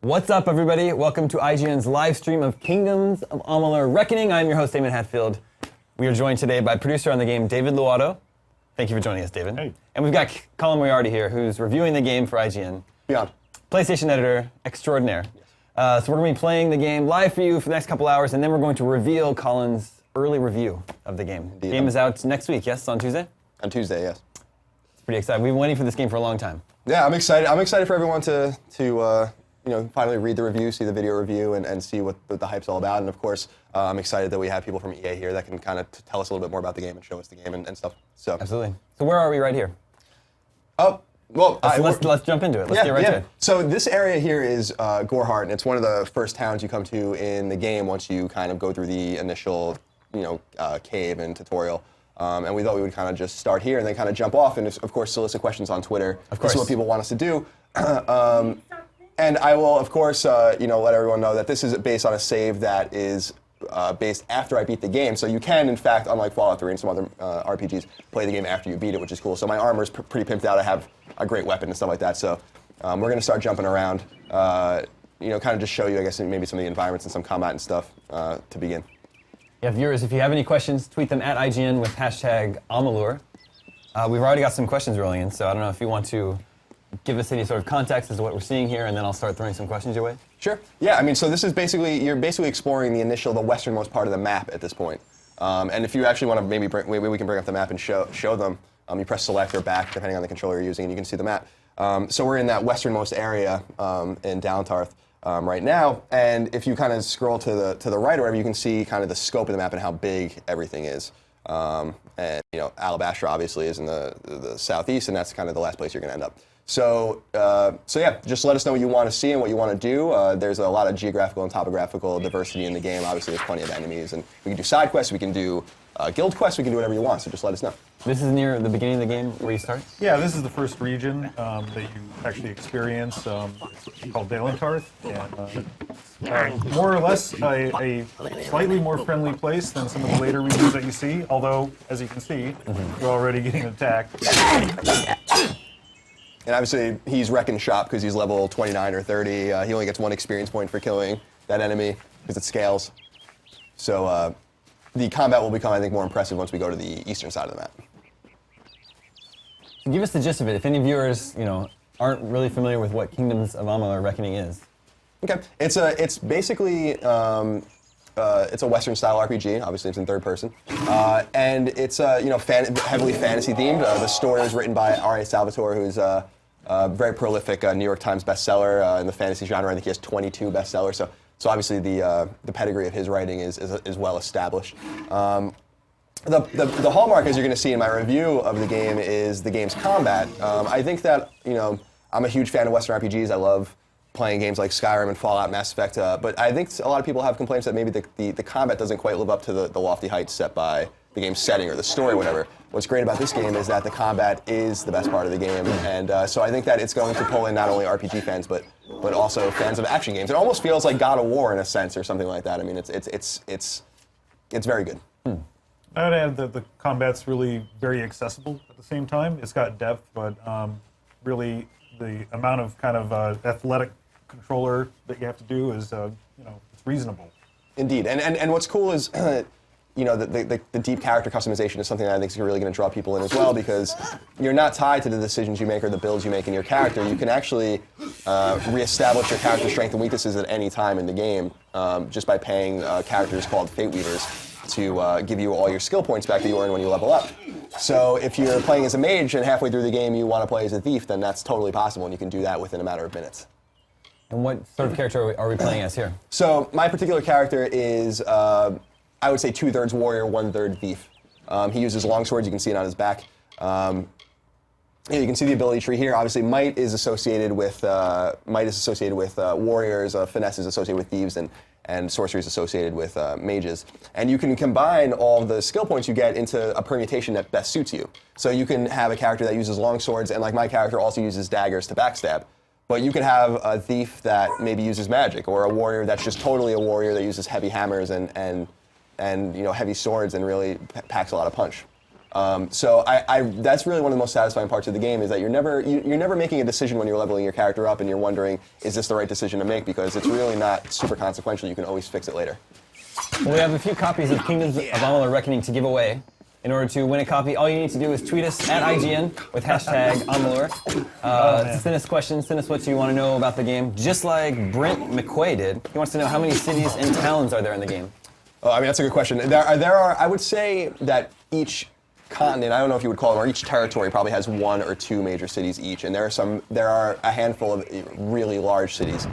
What's up, everybody? Welcome to IGN's live stream of Kingdoms of Amalur Reckoning. I'm your host, Damon Hatfield. We are joined today by producer on the game, David Luato. Thank you for joining us, David. Hey. And we've got Colin Moriarty here, who's reviewing the game for IGN. Beyond. PlayStation editor extraordinaire. Yes. So we're going to be playing the game live for you for the next couple hours, and then we're going to reveal Colin's early review of the game. Indeed. The game is out next week, yes? On Tuesday? On Tuesday, yes. It's pretty exciting. We've been waiting for this game for a long time. Yeah, I'm excited. I'm excited for everyone to finally read the review, see the video review, and see what the hype's all about. And of course, I'm excited that we have people from EA here that can kind of tell us a little bit more about the game and show us the game and stuff. So Absolutely. So where are we right here? Oh, well, Let's jump into it. Let's get right to it. So this area here is Gorehart, and it's one of the first towns you come to in the game once you kind of go through the initial, cave and tutorial. And we thought we would kind of just start here and then kind of jump off and, of course, solicit questions on Twitter. Of course. This is what people want us to do. And I will, of course, let everyone know that this is based on a save that is based after I beat the game. So you can, in fact, unlike Fallout 3 and some other RPGs, play the game after you beat it, which is cool. So my armor's pretty pimped out. I have a great weapon and stuff like that. So we're going to start jumping around, kind of just show you, I guess, maybe some of the environments and some combat and stuff to begin. Yeah, viewers, if you have any questions, tweet them at IGN with hashtag Amalur. We've already got some questions rolling in, so I don't know if you want to give us any sort of context as to what we're seeing here, and then I'll start throwing some questions your way. Sure. Yeah, I mean, so this is you're basically exploring the westernmost part of the map at this point. And if you actually want to maybe we can bring up the map and show them, you press select or back, depending on the controller you're using, and you can see the map. So we're in that westernmost area in Downtarth right now, and if you kind of scroll to the right or whatever, you can see kind of the scope of the map and how big everything is. And Alabastra obviously is in the southeast, and that's kind of the last place you're going to end up. So yeah, just let us know what you want to see and what you want to do. There's a lot of geographical and topographical diversity in the game. Obviously, there's plenty of enemies, and we can do side quests, we can do guild quests, we can do whatever you want, so just let us know. This is near the beginning of the game where you start? Yeah, this is the first region that you actually experience. It's called Dalentarth, and more or less a slightly more friendly place than some of the later regions that you see, although, as you can see, we're already getting attacked. And obviously, he's wrecking shop because he's level 29 or 30. He only gets 1 experience point for killing that enemy because it scales. So the combat will become, I think, more impressive once we go to the eastern side of the map. Give us the gist of it. If any viewers, aren't really familiar with what Kingdoms of Amalur Reckoning is. Okay, it's basically it's a Western style RPG. Obviously, it's in third person, and it's heavily fantasy themed. The story is written by R.A. Salvatore, who's a very prolific New York Times bestseller in the fantasy genre. I think he has 22 bestsellers. So obviously the pedigree of his writing is well established. The hallmark, as you're going to see in my review of the game, is the game's combat. I think that I'm a huge fan of Western RPGs. I love playing games like Skyrim and Fallout, Mass Effect, but I think a lot of people have complaints that maybe the combat doesn't quite live up to the lofty heights set by the game's setting or the story or whatever. What's great about this game is that the combat is the best part of the game, and so I think that it's going to pull in not only RPG fans but also fans of action games. It almost feels like God of War in a sense or something like that. I mean, it's very good. I'd add that the combat's really very accessible at the same time. It's got depth, but really the amount of kind of athletic controller that you have to do is, it's reasonable. Indeed, and what's cool is, the deep character customization is something that I think is really going to draw people in as well, because you're not tied to the decisions you make or the builds you make in your character. You can actually reestablish your character strength and weaknesses at any time in the game just by paying characters called Fate Weavers to give you all your skill points back that you earn when you level up. So if you're playing as a mage and halfway through the game you want to play as a thief, then that's totally possible, and you can do that within a matter of minutes. And what sort of character are we playing as here? So my particular character is, I would say, 2/3 warrior, 1/3 thief. He uses longswords. You can see it on his back. You can see the ability tree here. Obviously, might is associated with warriors. Finesse is associated with thieves, and sorcery is associated with mages. And you can combine all the skill points you get into a permutation that best suits you. So you can have a character that uses longswords, and like my character also uses daggers to backstab. But you could have a thief that maybe uses magic, or a warrior that's just totally a warrior that uses heavy hammers and heavy swords and really packs a lot of punch. So that's really one of the most satisfying parts of the game is that you're never making a decision when you're leveling your character up and you're wondering, is this the right decision to make? Because it's really not super consequential. You can always fix it later. Well, we have a few copies of Kingdoms of Amalur Reckoning to give away. In order to win a copy, all you need to do is tweet us at IGN with hashtag Amalur. Send us questions, send us what you want to know about the game, just like Brent McQuay did. He wants to know how many cities and towns are there in the game. Oh, I mean, that's a good question. There are. I would say that each continent, I don't know if you would call them, or each territory probably has 1 or 2 major cities each, and there are a handful of really large cities,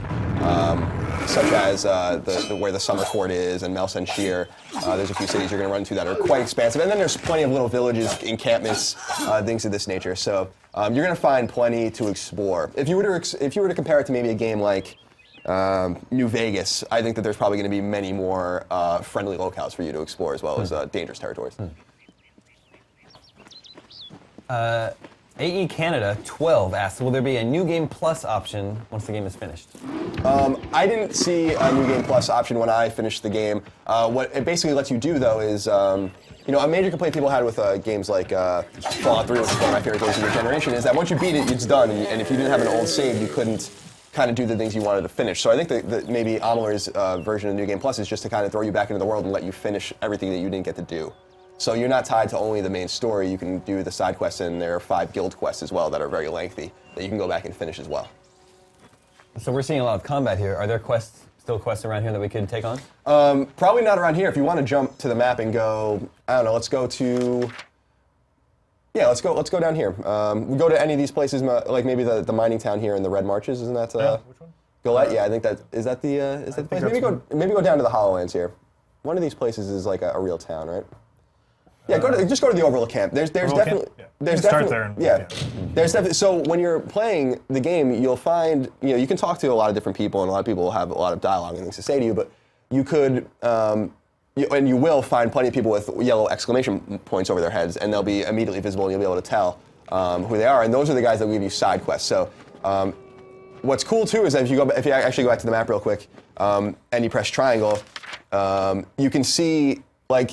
such as where the Summer Fort is and Melsenshire. There's a few cities you're going to run to that are quite expansive, and then there's plenty of little villages, encampments, things of this nature. So you're going to find plenty to explore. If you were to compare it to maybe a game like New Vegas, I think that there's probably going to be many more friendly locales for you to explore as well as dangerous territories. AE Canada 12 asks, will there be a New Game Plus option once the game is finished? I didn't see a New Game Plus option when I finished the game. What it basically lets you do, though, is a major complaint people had with games like Fallout 3, which is one of my favorite games of your generation, is that once you beat it, it's done, and if you didn't have an old save, you couldn't kind of do the things you wanted to finish. So I think that maybe Amalur's version of New Game Plus is just to kind of throw you back into the world and let you finish everything that you didn't get to do. So you're not tied to only the main story. You can do the side quests, and there are 5 guild quests as well that are very lengthy that you can go back and finish as well. So we're seeing a lot of combat here. Are there still quests around here that we could take on? Probably not around here. If you want to jump to the map and go, I don't know, let's go down here. We go to any of these places, like maybe the mining town here in the Red Marches, isn't that? Which one? Gillette, yeah, I think is that the place? Maybe go down to the Hollowlands here. One of these places is like a real town, right? Yeah, just go to the Overlook Camp. There's definitely there's start definitely there. There's definitely, so when you're playing the game, you'll find you can talk to a lot of different people, and a lot of people will have a lot of dialogue and things to say to you. But you could and you will find plenty of people with yellow exclamation points over their heads, and they'll be immediately visible, and you'll be able to tell who they are. And those are the guys that will give you side quests. So what's cool too is that if you actually go back to the map real quick and you press triangle, you can see like.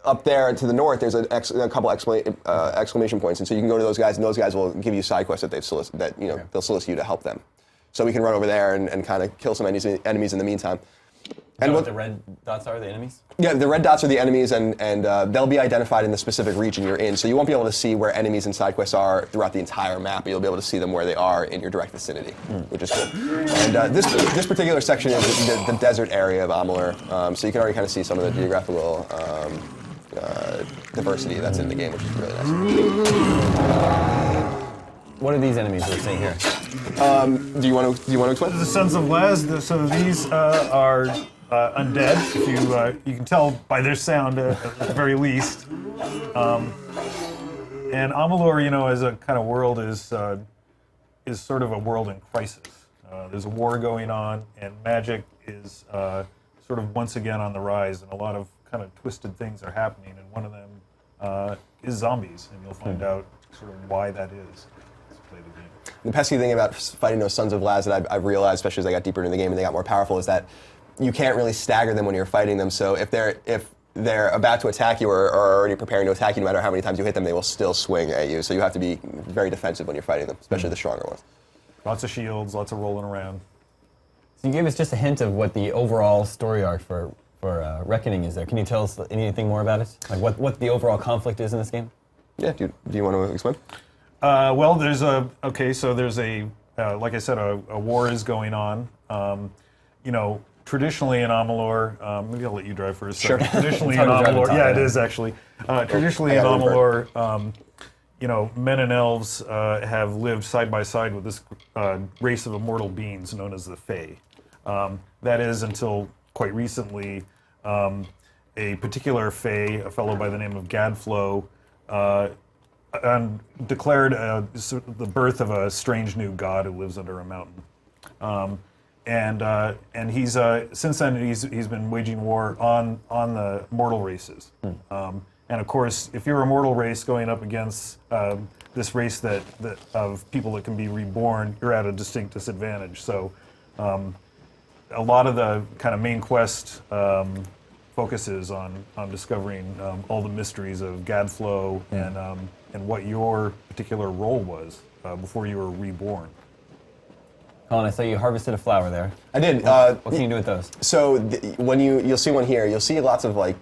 Up there to the north, there's a couple exclamation points, and so you can go to those guys, and those guys will give you side quests that they'll solicit you to help them. So we can run over there and kind of kill some enemies in the meantime. And what the red dots are, the enemies? Yeah, the red dots are the enemies, and they'll be identified in the specific region you're in. So you won't be able to see where enemies and side quests are throughout the entire map, but you'll be able to see them where they are in your direct vicinity, which is cool. And this particular section is the desert area of Amalur, so you can already kind of see some of the geographical diversity that's in the game, which is really nice. What are these enemies we're seeing here? Do you want to explain? The Sons of Laz. So these are undead. If you can tell by their sound at the very least. And Amalur, as a kind of world, is sort of a world in crisis. There's a war going on, and magic is sort of once again on the rise, and a lot of kind of twisted things are happening. And one of them is zombies, and you'll find out sort of why that is. Let's play the game. The pesky thing about fighting those Sons of Laz that I've realized, especially as I got deeper into the game and they got more powerful, is that you can't really stagger them when you're fighting them. So if they're about to attack you or are already preparing to attack you, no matter how many times you hit them, they will still swing at you. So you have to be very defensive when you're fighting them, especially the stronger ones. Lots of shields, lots of rolling around. So you gave us just a hint of what the overall story arc for Reckoning is there. Can you tell us anything more about it? Like what the overall conflict is in this game? Yeah, do you want to explain? Well, there's like I said, a war is going on. Traditionally in Amalur, maybe I'll let you drive for a second. Sure. Traditionally in Amalur, yeah, it is actually. Traditionally in Amalur, men and elves have lived side by side with this race of immortal beings known as the Fae. That is until quite recently, a particular Fae, a fellow by the name of Gadflow, declared the birth of a strange new god who lives under a mountain. And he's since then he's been waging war on the mortal races. And of course, if you're a mortal race going up against this race that of people that can be reborn, you're at a distinct disadvantage. So a lot of the kind of main quest focuses on discovering all the mysteries of Gadflow and what your particular role was before you were reborn. Colin, I saw you harvested a flower there. I did. What can you do with those? So when you'll see one here, you'll see lots of like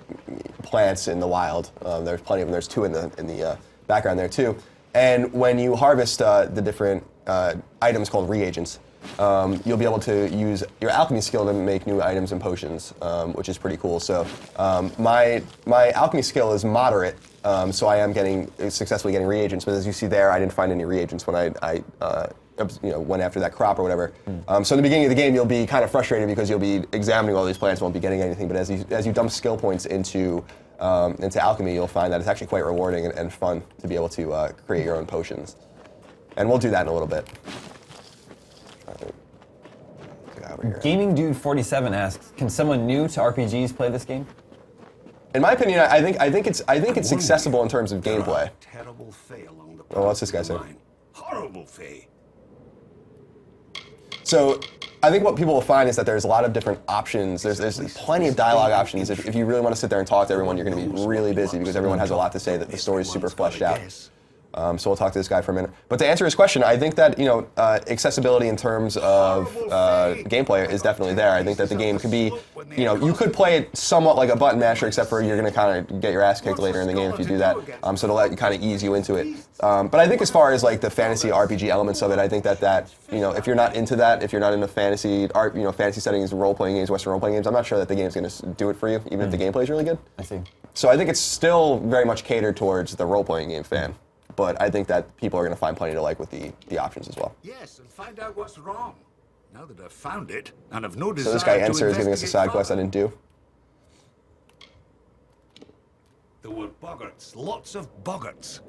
plants in the wild. There's plenty of them. There's two in the background there too. And when you harvest the different items called reagents, you'll be able to use your alchemy skill to make new items and potions, which is pretty cool. So my alchemy skill is moderate, so I am successfully getting reagents. But as you see there, I didn't find any reagents when I went after that crop or whatever. So in the beginning of the game, you'll be kind of frustrated because you'll be examining all these plants, won't be getting anything. But as you dump skill points into alchemy, you'll find that it's actually quite rewarding and fun to be able to create your own potions. And we'll do that in a little bit. Gaming Dude 47 asks, can someone new to RPGs play this game? In my opinion, I think it's accessible in terms of gameplay. Terrible fay along the Oh, what's this guy say? line. Horrible fay. So I think what people will find is that there's a lot of different options. There's plenty of dialogue options. If you really want to sit there and talk to everyone, you're going to be really busy because everyone has a lot to say. That the story's super fleshed out. So we'll talk to this guy for a minute. But to answer his question, I think that accessibility in terms of gameplay is definitely there. I think that the game could be, you could play it somewhat like a button masher, except for you're going to kind of get your ass kicked later in the game if you do that. So to let you kind of ease you into it. But I think as far as like the fantasy RPG elements of it, I think that if you're not into that, if you're not into fantasy settings, role-playing games, Western role-playing games, I'm not sure that the game's going to do it for you, even if the gameplay is really good. I see. So I think it's still very much catered towards the role-playing game fan. But I think that people are going to find plenty to like with the options as well. Yes, and find out what's wrong. Now that I've found it, and I've no desire So this guy to Enser is giving us a side quest I investigate didn't do. There were boggarts, lots of boggarts.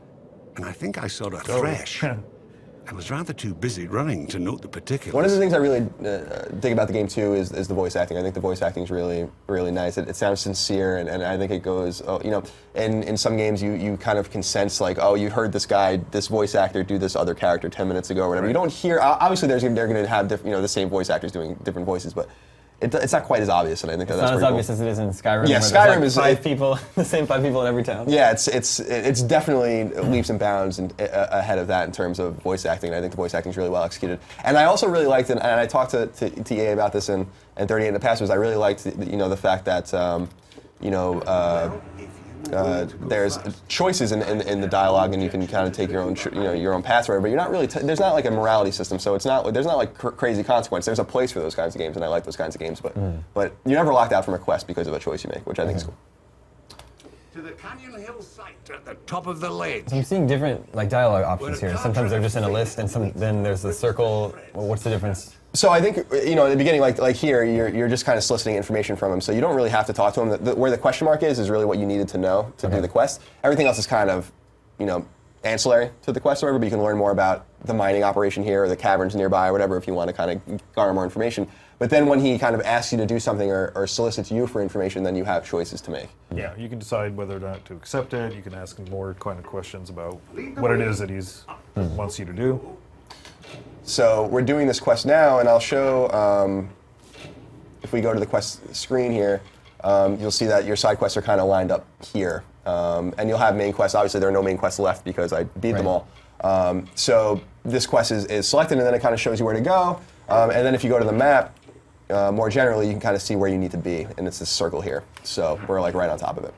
And I think I saw a thresh. I was rather too busy running to note the particulars. One of the things I really dig about the game too is the voice acting. I think the voice acting is really, really nice. It sounds sincere, and I think it goes, in some games you kind of can sense like, oh, you heard this voice actor do this other character 10 minutes ago or whatever. You don't hear, obviously they're going to have the same voice actors doing different voices, but it's not quite as obvious, and I think that's Not pretty as obvious cool. as it is in Skyrim. Yeah, where Skyrim there's is like 5 people, the same 5 people in every town. Yeah, it's definitely leaps and bounds ahead of that in terms of voice acting. And I think the voice acting is really well executed. And I also really liked it, and I talked to EA about this in 38 in the past. Was I really liked the fact that there's choices in the dialogue, and you can kind of take your own paths or whatever. But you're not really there's not like a morality system, so there's not like crazy consequence. There's a place for those kinds of games, and I like those kinds of games. But you're never locked out from a quest because of a choice you make, which I think is cool. To the Canyon Hill site at the top of the lake. I'm seeing different like dialogue options here. Sometimes they're just in a list, and then there's the circle. Well, what's the difference? So I think in the beginning, like here, you're just kind of soliciting information from him. So you don't really have to talk to him. Where the question mark is really what you needed to know to do the quest. Everything else is kind of, ancillary to the quest or whatever. But you can learn more about the mining operation here, or the caverns nearby, or whatever, if you want to kind of garner more information. But then when he kind of asks you to do something or solicits you for information, then you have choices to make. Yeah, you can decide whether or not to accept it. You can ask him more kind of questions about what it is that he's wants you to do. So we're doing this quest now, and I'll show, if we go to the quest screen here, you'll see that your side quests are kind of lined up here. And you'll have main quests. Obviously, there are no main quests left because I beat them all. So this quest is selected, and then it kind of shows you where to go. And then if you go to the map, more generally, you can kind of see where you need to be, and it's this circle here. So we're like right on top of it.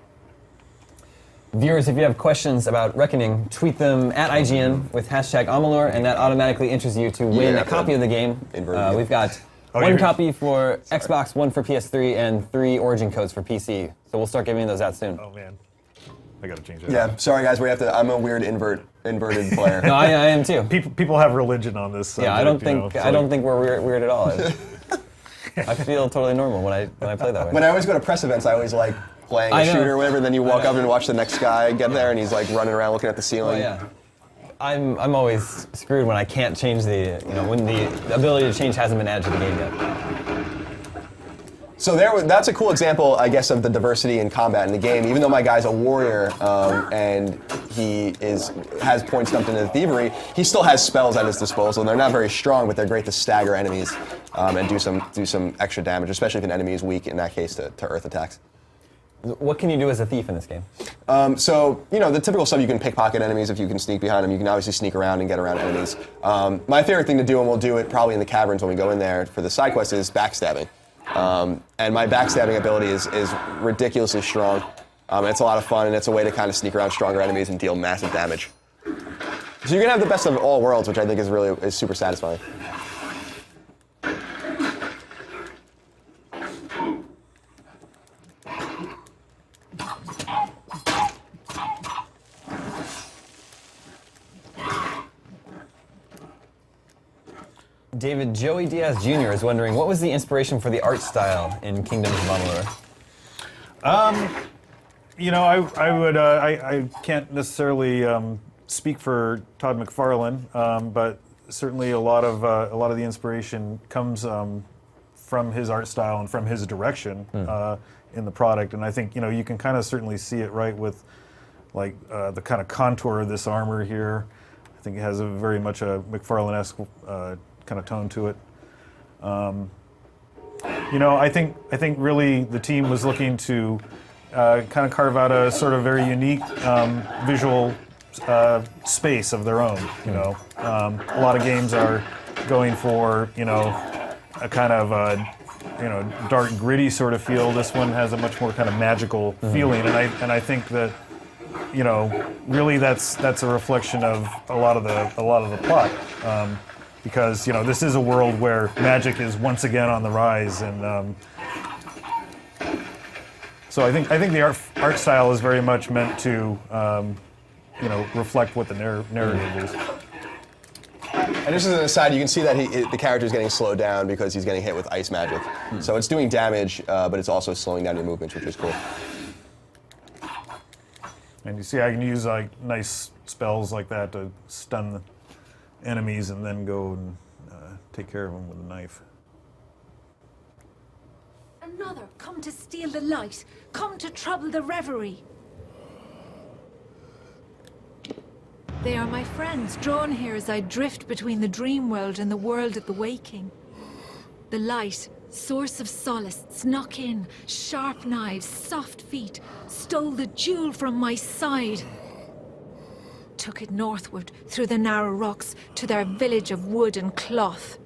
Viewers, if you have questions about Reckoning, tweet them at IGN with hashtag Amalur, and that automatically enters you to win a copy of the game. We've got one copy for Xbox, 1 for PS3, and 3 Origin codes for PC. So we'll start giving those out soon. Oh man, I gotta change that. Yeah, sorry guys, I'm a weird inverted player. No, I am too. People have religion on this. Yeah, I don't think we're weird at all. I feel totally normal when I play that way. When I always go to press events, I always like playing a shooter or whatever, and then you walk up and watch the next guy get there, and he's like running around looking at the ceiling. Yeah. I'm always screwed when I can't change when the ability to change hasn't been added to the game yet. So that's a cool example, I guess, of the diversity in combat in the game. Even though my guy's a warrior and he has points dumped into thievery, he still has spells at his disposal. And they're not very strong, but they're great to stagger enemies and do some extra damage, especially if an enemy is weak, in that case, to earth attacks. What can you do as a thief in this game? So, the typical stuff, you can pickpocket enemies if you can sneak behind them. You can obviously sneak around and get around enemies. My favorite thing to do, and we'll do it probably in the caverns when we go in there for the side quest, is backstabbing. And my backstabbing ability is ridiculously strong. It's a lot of fun, and it's a way to kind of sneak around stronger enemies and deal massive damage. So you can have the best of all worlds, which I think is super satisfying. David, Joey Diaz Jr. is wondering, what was the inspiration for the art style in Kingdoms of Amalur? I can't necessarily speak for Todd McFarlane, but certainly a lot of the inspiration comes from his art style and from his direction in the product. And I think you can kind of certainly see it right with like the kind of contour of this armor here. I think it has a very much a McFarlane-esque kind of tone to it. I think really the team was looking to kind of carve out a sort of very unique visual space of their own. A lot of games are going for a kind of dark, gritty sort of feel. This one has a much more kind of magical feeling, and I think that really that's a reflection of a lot of the plot. Because this is a world where magic is once again on the rise, and so I think the art style is very much meant to reflect what the narrative is. And just as an aside, you can see that the character is getting slowed down because he's getting hit with ice magic. So it's doing damage, but it's also slowing down your movements, which is cool. And you see, I can use like nice spells like that to stun enemies and then go and take care of them with a knife. Another, come to steal the light, come to trouble the reverie. They are my friends, drawn here as I drift between the dream world and the world of the waking. The light, source of solace, snuck in, sharp knives, soft feet, stole the jewel from my side. Took it northward, through the narrow rocks, to their village of wood and cloth.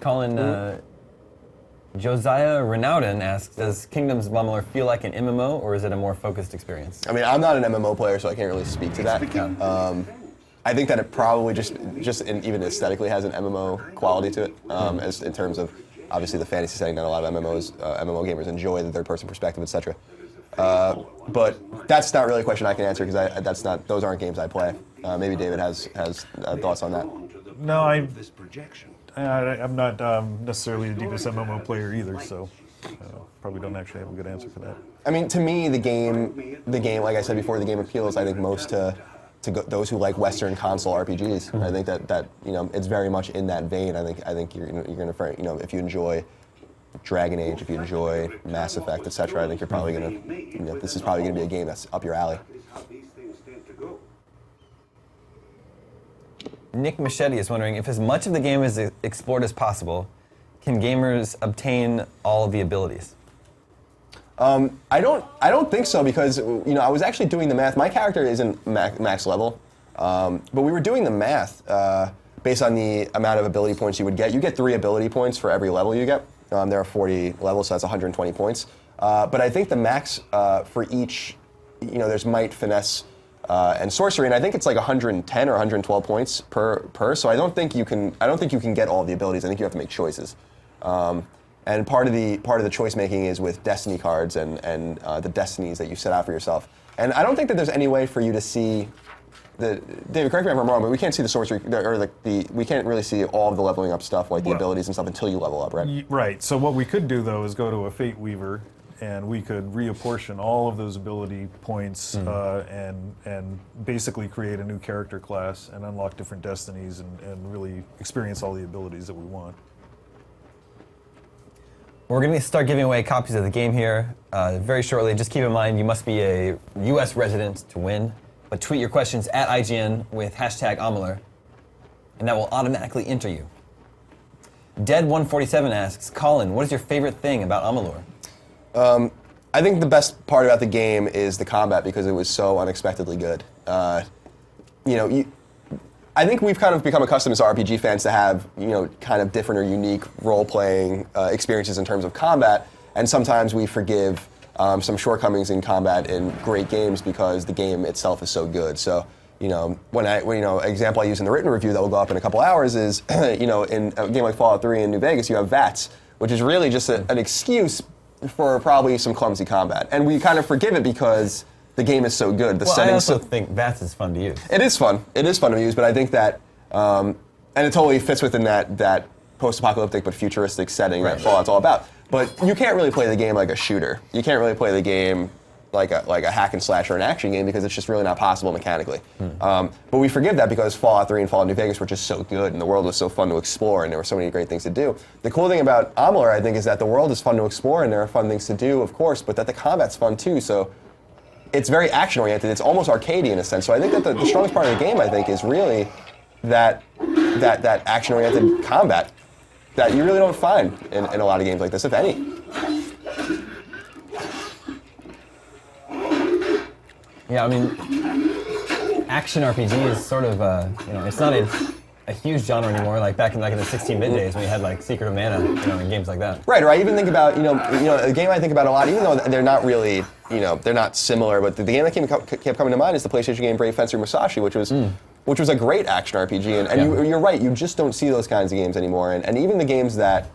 Colin, Josiah Renauden asks, does Kingdoms of Amalur feel like an MMO, or is it a more focused experience? I mean, I'm not an MMO player, so I can't really speak to that. I think that it probably even aesthetically has an MMO quality to it, as in terms of obviously the fantasy setting that a lot of MMO gamers enjoy, the third-person perspective, etc. But that's not really a question I can answer because those aren't games I play. Maybe David has thoughts on that. No, I'm not necessarily the deepest MMO player either, so probably don't actually have a good answer for that. I mean, to me, the game, like I said before, the game appeals, I think, most to those who like Western console RPGs. I think that it's very much in that vein. I think you're gonna if you enjoy Dragon Age, if you enjoy Mass Effect, etc., I think you're probably gonna this is probably gonna be a game that's up your alley. Nick Machete is wondering if as much of the game is explored as possible, can gamers obtain all of the abilities? I don't think so because I was actually doing the math. My character isn't max level, but we were doing the math based on the amount of ability points you would get. You get 3 ability points for every level you get. There are 40 levels, so that's 120 points. But I think the max for each, there's might, finesse, and sorcery, and I think it's like 110 or 112 points per. So I don't think you can get all the abilities. I think you have to make choices. And part of the choice making is with destiny cards and the destinies that you set out for yourself. And I don't think that there's any way for you to see David, correct me if I'm wrong, but we can't see the sorcery or we can't really see all of the leveling up stuff like the abilities and stuff until you level up, right? Right. So what we could do though is go to a Fate Weaver, and we could reapportion all of those ability points and basically create a new character class and unlock different destinies and really experience all the abilities that we want. We're going to start giving away copies of the game here very shortly. Just keep in mind you must be a U.S. resident to win, but tweet your questions at IGN with #Amalur, and that will automatically enter you. Dead147 asks, Colin, what is your favorite thing about Amalur? I think the best part about the game is the combat because it was so unexpectedly good. I think we've kind of become accustomed as RPG fans to have, kind of different or unique role-playing experiences in terms of combat, and sometimes we forgive some shortcomings in combat in great games because the game itself is so good. So, example I use in the written review that will go up in a couple hours is, in a game like Fallout 3 in New Vegas, you have VATS, which is really just an excuse for probably some clumsy combat. And we kind of forgive it because the game is so good. I also think VATS is fun to use. It is fun. It is fun to use, but I think that, and it totally fits within that post-apocalyptic but futuristic setting that Fallout's all about. But you can't really play the game like a shooter. You can't really play the game like a hack and slash or an action game because it's just really not possible mechanically. But we forgive that because Fallout 3 and Fallout New Vegas were just so good and the world was so fun to explore and there were so many great things to do. The cool thing about Amalur, I think, is that the world is fun to explore and there are fun things to do, of course, but that the combat's fun too. So it's very action-oriented. It's almost arcadey in a sense. So I think that the strongest part of the game, I think, is really that action-oriented combat that you really don't find in a lot of games like this, if any. Yeah, I mean, action RPG is sort of, it's not a huge genre anymore, like back in the 16-bit days when you had like Secret of Mana, and games like that. Right, or I even think about, a game I think about a lot, even though they're not really, they're not similar, but the game that kept coming to mind is the PlayStation game Brave Fencer Musashi, which was a great action RPG, and you're right, you just don't see those kinds of games anymore, and even the games that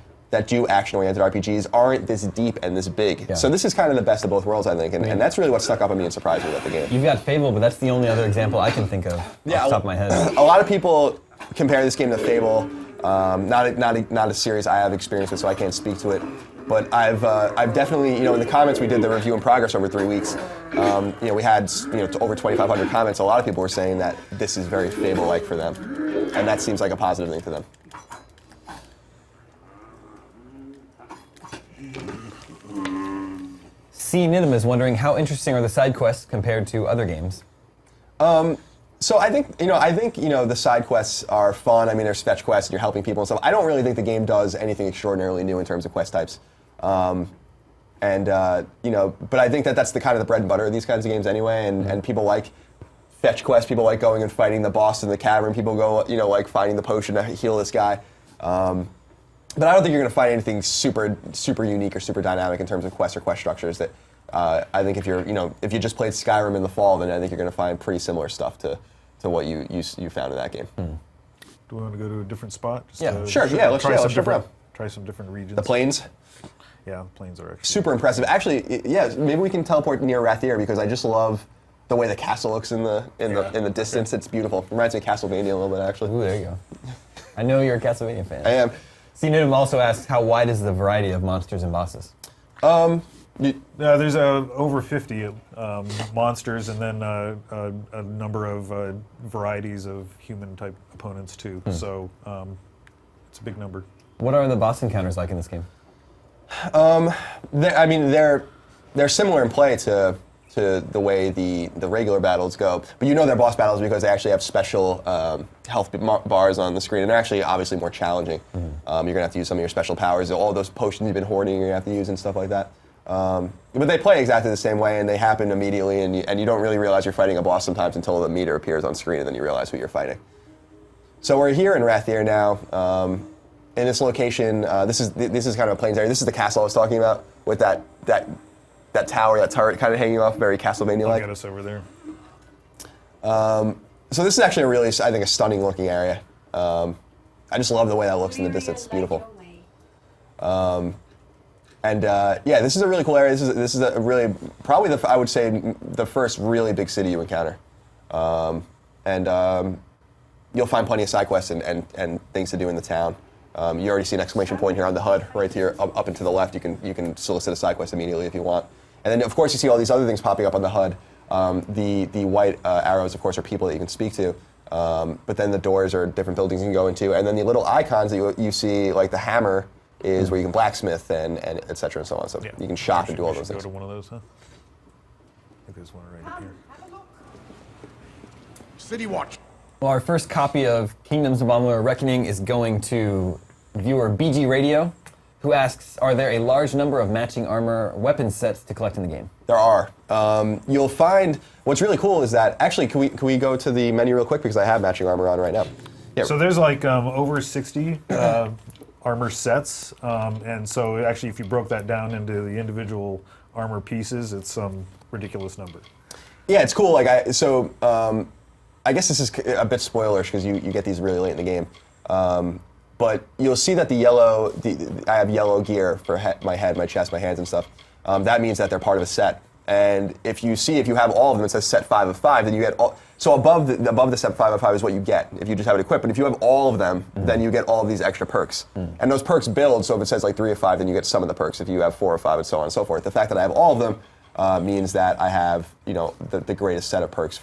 do action-oriented RPGs aren't this deep and this big. Yeah. So this is kind of the best of both worlds, I think, and that's really what stuck up on me and surprised me about the game. You've got Fable, but that's the only other example I can think of off the top of my head. A lot of people compare this game to Fable, not a series I have experience with, so I can't speak to it. But I've definitely, in the comments we did the review in progress over 3 weeks, we had over 2,500 comments. A lot of people were saying that this is very Fable-like for them, and that seems like a positive thing to them. C. Nidham is wondering how interesting are the side quests compared to other games? So I think the side quests are fun. I mean, there's fetch quests and you're helping people and stuff. I don't really think the game does anything extraordinarily new in terms of quest types. But I think that's the kind of the bread and butter of these kinds of games anyway. And people like fetch quests. People like going and fighting the boss in the cavern. People go, like finding the potion to heal this guy. But I don't think you're going to find anything super unique or super dynamic in terms of quests or quest structures. That I think if you just played Skyrim in the fall, then I think you're going to find pretty similar stuff to what you found in that game. Do we want to go to a different spot? Sure. Let's try some different regions. The plains. Yeah, plains are actually super impressive. Actually, yeah, maybe we can teleport near Rathier because I just love the way the castle looks in the distance. It's beautiful. Reminds me of Castlevania a little bit, actually. Ooh, there you go. I know you're a Castlevania fan. I am. C. Nidham also asks, how wide is the variety of monsters and bosses? There's over 50 monsters and then a number of varieties of human-type opponents, too. So it's a big number. What are the boss encounters like in this game? They're similar in play to the way the regular battles go, but they're boss battles because they actually have special health bars on the screen, and they're actually obviously more challenging. You're gonna have to use some of your special powers, all those potions you've been hoarding, you're gonna have to use and stuff like that. But they play exactly the same way, and they happen immediately, and you don't really realize you're fighting a boss sometimes until the meter appears on screen, and then you realize who you're fighting. So we're here in Rathier now. In this location, this is kind of a plains area. This is the castle I was talking about with that tower, that turret kind of hanging off, very Castlevania-like. I'll get us over there. So this is actually a stunning looking area. I just love the way that looks in the distance. It's beautiful. This is a really cool area. This is a really, probably I would say the first really big city you encounter. You'll find plenty of side quests and things to do in the town. You already see an exclamation point here on the HUD right here up and to the left. You can solicit a side quest immediately if you want. And then of course you see all these other things popping up on the HUD. The white arrows, of course, are people that you can speak to. But then the doors are different buildings you can go into. And then the little icons that you see, like the hammer, is where you can blacksmith and et cetera and so on. So you can shop and do all those things. Go to one of those, huh? I think there's one right here. City Watch. Well, our first copy of Kingdoms of Amalur Reckoning is going to viewer BG Radio, who asks, are there a large number of matching armor weapon sets to collect in the game? There are. You'll find, what's really cool is that, actually, can we go to the menu real quick because I have matching armor on right now. Yeah. So there's like over 60 armor sets, and so actually if you broke that down into the individual armor pieces, it's some ridiculous number. Yeah, it's cool. I guess this is a bit spoilerish because you get these really late in the game. But you'll see that I have yellow gear for my head, my chest, my hands, and stuff. That means that they're part of a set. And if you have all of them, it says set 5 of 5, then you get all. So above the set 5 of 5 is what you get if you just have it equipped. But if you have all of them, then you get all of these extra perks. And those perks build, so if it says like 3 of 5, then you get some of the perks. If you have 4 of 5, and so on and so forth. The fact that I have all of them means that I have the greatest set of perks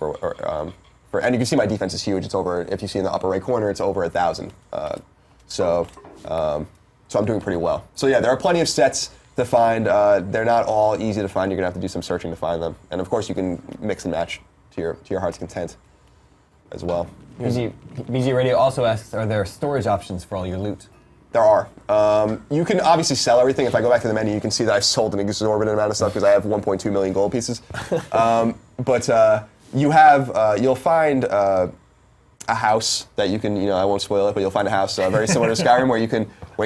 and you can see my defense is huge. It's over, if you see in the upper right corner, it's over 1,000. So I'm doing pretty well. So yeah, there are plenty of sets to find. They're not all easy to find. You're gonna have to do some searching to find them. And of course, you can mix and match to your heart's content as well. BG Radio also asks, are there storage options for all your loot? There are. You can obviously sell everything. If I go back to the menu, you can see that I've sold an exorbitant amount of stuff because I have 1.2 million gold pieces. You'll find a house that you can, I won't spoil it, but you'll find a house very similar to Skyrim where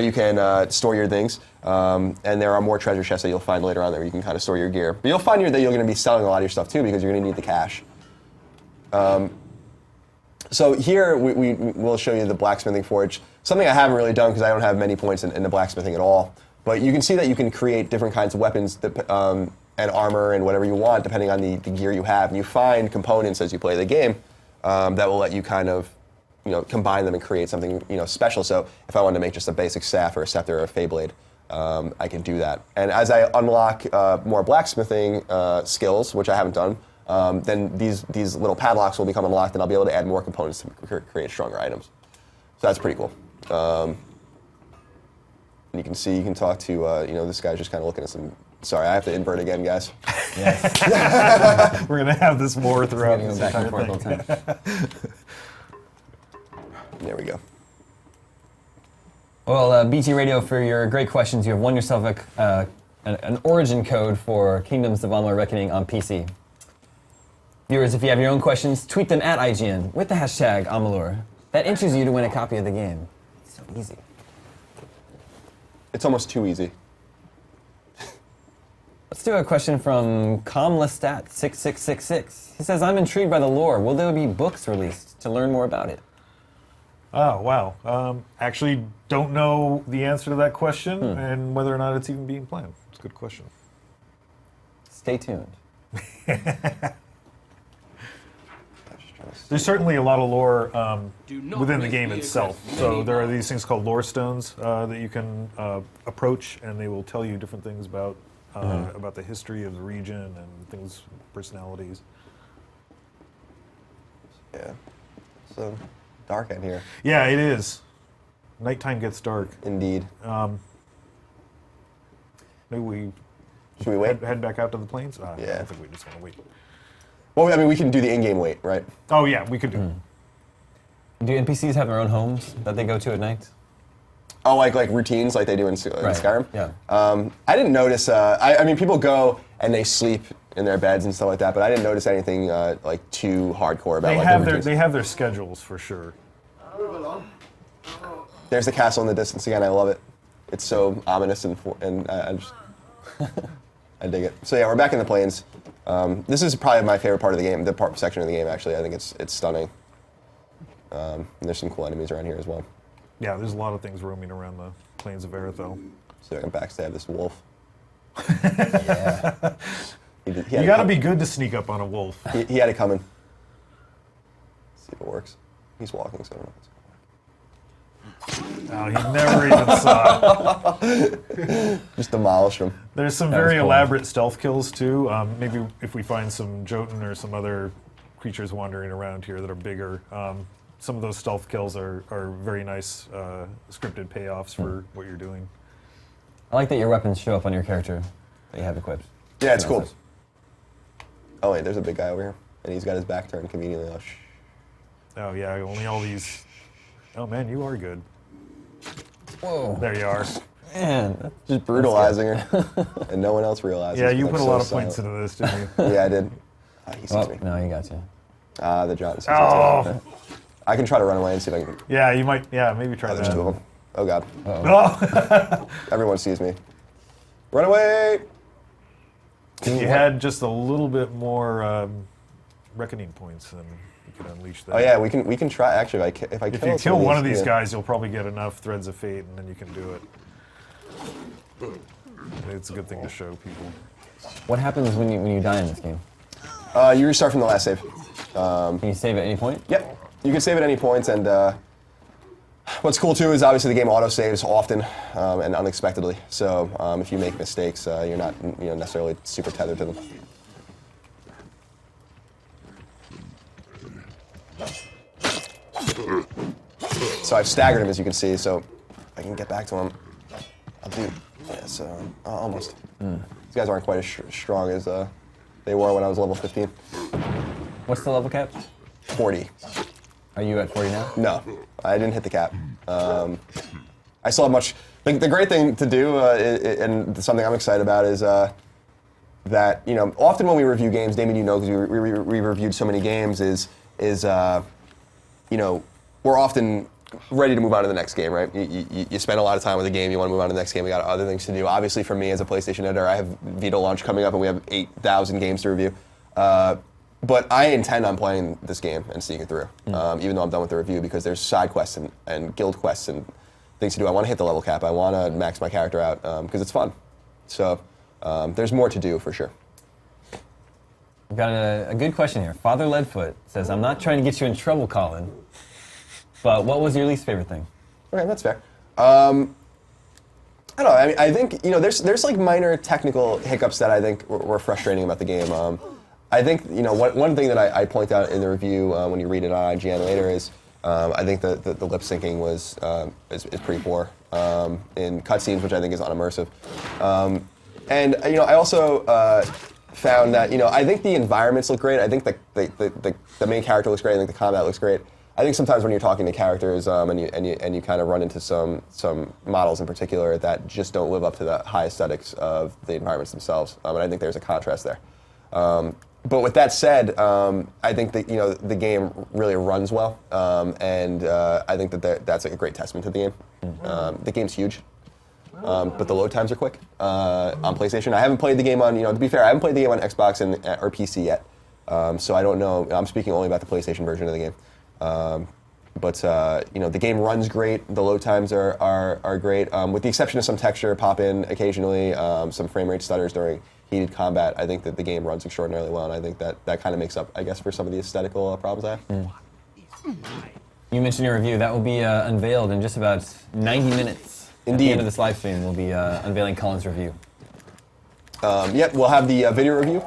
you can store your things. And there are more treasure chests that you'll find later on there where you can kind of store your gear. But you'll find that you're going to be selling a lot of your stuff too because you're going to need the cash. So here we'll show you the blacksmithing forge. Something I haven't really done because I don't have many points in the blacksmithing at all. But you can see that you can create different kinds of weapons and armor and whatever you want depending on the gear you have. And you find components as you play the game that will let you kind of combine them and create something special. So if I wanted to make just a basic staff or a scepter or a Feyblade, I can do that. And as I unlock more blacksmithing skills, which I haven't done, then these little padlocks will become unlocked, and I'll be able to add more components to create stronger items. So that's pretty cool. And you can talk to this guy's just kind of looking at some. Sorry, I have to invert again, guys. Yes. We're gonna have this war throughout Go this back and entire forth all thing. the time. There we go. Well, BT Radio, for your great questions, you have won yourself an origin code for Kingdoms of Amalur Reckoning on PC. Viewers, if you have your own questions, tweet them at IGN with the hashtag Amalur. That enters you to win a copy of the game. It's so easy. It's almost too easy. Let's do a question from Comlestat6666. He says, I'm intrigued by the lore. Will there be books released to learn more about it? Oh, wow. Actually, don't know the answer to that question and whether or not it's even being planned. It's a good question. Stay tuned. There's certainly a lot of lore within the game itself. So there are these things called lore stones that you can approach, and they will tell you different things about the history of the region and things, personalities. Yeah. So dark in here. Yeah, it is. Nighttime gets dark. Indeed. Maybe Should we wait? head back out to the plains? Yeah. I don't think we just want to wait. Well, I mean, we can do the in-game wait, right? Oh, yeah, we could do. Do NPCs have their own homes that they go to at night? Oh, like routines like they do in Skyrim? Yeah. I didn't notice, I mean, people go and they sleep in their beds and stuff like that, but I didn't notice anything like too hardcore about They have their schedules for sure. There's the castle in the distance again. I love it. It's so ominous and I just I dig it. So yeah, we're back in the plains. This is probably my favorite part of the game, section of the game actually. I think it's stunning. And there's some cool enemies around here as well. Yeah, there's a lot of things roaming around the plains of Erythel. So I can backstab this wolf. Yeah. You got to be good to sneak up on a wolf. He had it coming. Let's see if it works. He's walking, so I don't know if it's Oh, he never even saw it. just demolish him. There's some That was very cool. elaborate stealth kills too. Maybe if we find some Jotun or some other creatures wandering around here that are bigger, some of those stealth kills are very nice scripted payoffs for what you're doing. I like that your weapons show up on your character that you have equipped. Yeah, it's cool. Nice. Oh wait, there's a big guy over here, and he's got his back turned conveniently. Oh, Oh yeah, only all these. Oh man, you are good. Whoa. There you are. Man, that's Just brutalizing her, and no one else realizes. Yeah, you I'm put a so lot of silent. points into this, didn't you? Yeah, I did. He sees Oh, me. no, you got you. The John. Oh. I can try to run away and see if I can. Yeah, you might. Yeah, maybe try There's two of that. them. Oh God. Oh. Everyone sees me. Run away! If you had just a little bit more reckoning points, then you could unleash that. Oh yeah, we can try. Actually, if I If kill you some kill one of these yeah. guys, you'll probably get enough threads of fate, and then you can do it. It's a good thing to show people. What happens when you die in this game? You restart from the last save. Can you save at any point? Yep. You can save at any point, and what's cool too is obviously the game auto saves often and unexpectedly. So if you make mistakes, you're not necessarily super tethered to them. So I've staggered him, as you can see. So I can get back to him. I'll do. Yeah, so almost. These guys aren't quite as strong as they were when I was level 15. What's the level cap? 40. Are you at 40 now? No, I didn't hit the cap. I still have much. The great thing to do, and something I'm excited about, is that often when we review games, Damien, because we reviewed so many games, is we're often ready to move on to the next game, right? You spend a lot of time with the game, you want to move on to the next game, we got other things to do. Obviously, for me as a PlayStation editor, I have Vita launch coming up, and we have 8,000 games to review. But I intend on playing this game and seeing it through, even though I'm done with the review, because there's side quests and guild quests and things to do. I want to hit the level cap. I want to max my character out because it's fun. So there's more to do for sure. We've got a good question here. Father Leadfoot says, I'm not trying to get you in trouble, Colin, but what was your least favorite thing? Okay, that's fair. I don't know. I mean, I think there's like minor technical hiccups that I think were frustrating about the game. I think one thing that I point out in the review when you read it on IGN later is I think the lip syncing is pretty poor in cutscenes, which I think is unimmersive. And I also found that I think the environments look great. I think the main character looks great. I think the combat looks great. I think sometimes when you're talking to characters and you kind of run into some models in particular that just don't live up to the high aesthetics of the environments themselves, and I think there's a contrast there. But with that said, I think that the game really runs well, and I think that's a great testament to the game. The game's huge, but the load times are quick on PlayStation. I haven't played the game on to be fair, I haven't played the game on Xbox or PC yet, so I don't know. I'm speaking only about the PlayStation version of the game. But the game runs great. The load times are great, with the exception of some texture pop in occasionally, some frame rate stutters during heated combat. I think that the game runs extraordinarily well, and I think that kind of makes up, I guess, for some of the aesthetical problems I have. You mentioned your review. That will be unveiled in just about 90 minutes. At the Indeed. end of this live stream, we'll be unveiling Colin's review. Yep, we'll have the video review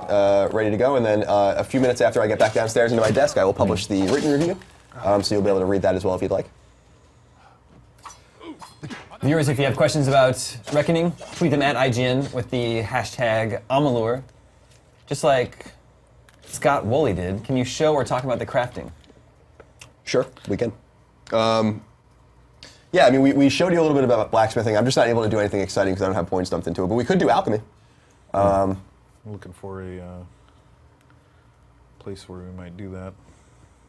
ready to go, and then a few minutes after I get back downstairs into my desk, I will publish the written review, so you'll be able to read that as well if you'd like. Viewers, if you have questions about Reckoning, tweet them at IGN with the hashtag Amalur. Just like Scott Woolley did, can you show or talk about the crafting? Sure, we can. Yeah, I mean, we showed you a little bit about blacksmithing. I'm just not able to do anything exciting because I don't have points dumped into it, but we could do alchemy. I'm looking for a place where we might do that.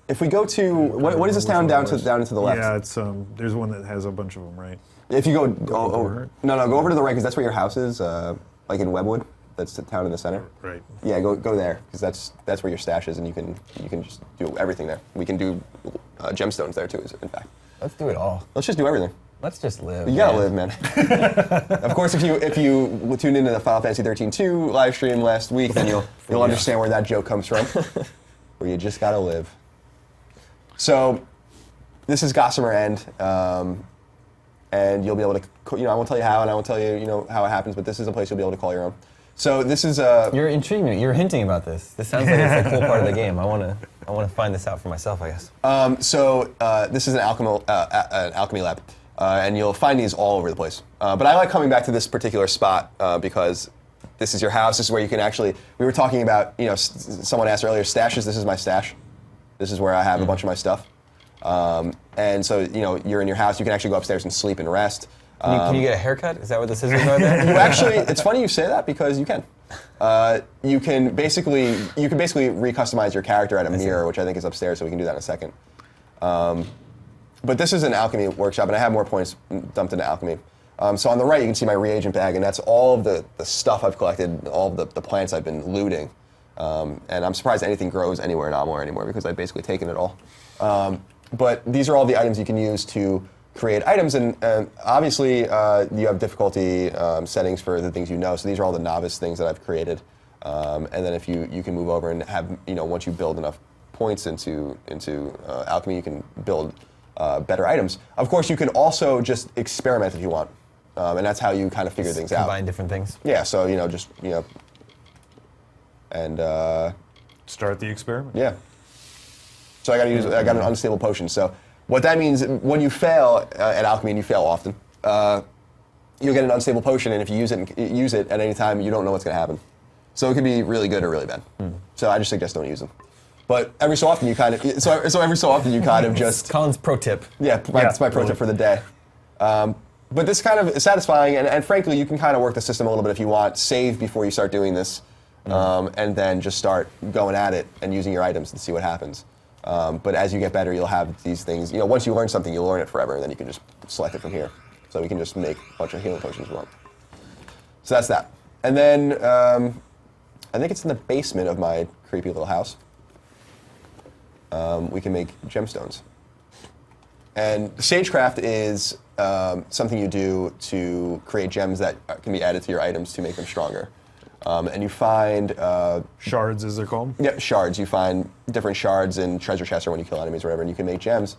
If we go to, what is this town down into the left? Yeah, it's there's one that has a bunch of them, right? If you go over. go over to the right, because that's where your house is, like in Webwood. That's the town in the center. Right. Yeah, go there, because that's where your stash is, and you can just do everything there. We can do gemstones there too, in fact. Let's do it all. Let's just do everything. Let's just live. You gotta live, man. Of course, if you tuned into the Final Fantasy 13-2 live stream last week, then you'll understand where that joke comes from. Where you just gotta live. So, this is Gossamer End, and you'll be able to, I won't tell you how, and I won't tell you, how it happens, but this is a place you'll be able to call your own. So this is You're intriguing me. You're hinting about this. This sounds like it's a cool part of the game. I want to find this out for myself, I guess. This is an alchemy lab, and you'll find these all over the place. But I like coming back to this particular spot because this is your house. This is where you can actually. We were talking about, someone asked earlier, stashes. This is my stash. This is where I have a bunch of my stuff. And so, you're in your house. You can actually go upstairs and sleep and rest. Can you get a haircut? Is that what the scissors are there? You actually, it's funny you say that because you can. You can basically recustomize your character at a mirror, which I think is upstairs, so we can do that in a second. But this is an alchemy workshop, and I have more points dumped into alchemy. So on the right, you can see my reagent bag, and that's all of the stuff I've collected, all of the plants I've been looting. And I'm surprised anything grows anywhere in Amalur anymore because I've basically taken it all. But these are all the items you can use to create items, and obviously you have difficulty settings for the things you know. So these are all the novice things that I've created, and then if you can move over and have once you build enough points into alchemy, you can build better items. Of course, you can also just experiment if you want, and that's how you kind of figure things out. Combine different things. Yeah. So and Start the experiment. yeah. So I got an unstable potion. So what that means, when you fail at alchemy, and you fail often, you'll get an unstable potion, and if you use it at any time, you don't know what's going to happen. So it can be really good or really bad. So I just suggest don't use them. But every so often you kind of just Colin's pro tip. yeah, that's my pro tip for the day. But this kind of is satisfying, and frankly, you can kind of work the system a little bit if you want. Save before you start doing this, and then just start going at it and using your items and see what happens. But as you get better, you'll have these things. Once you learn something, you'll learn it forever, and then you can just select it from here. So we can just make a bunch of healing potions we want. So that's that. And then I think it's in the basement of my creepy little house. We can make gemstones. And sagecraft is something you do to create gems that can be added to your items to make them stronger. And you find Shards, as they're called? Yep, shards. You find different shards in treasure chests or when you kill enemies or whatever, and you can make gems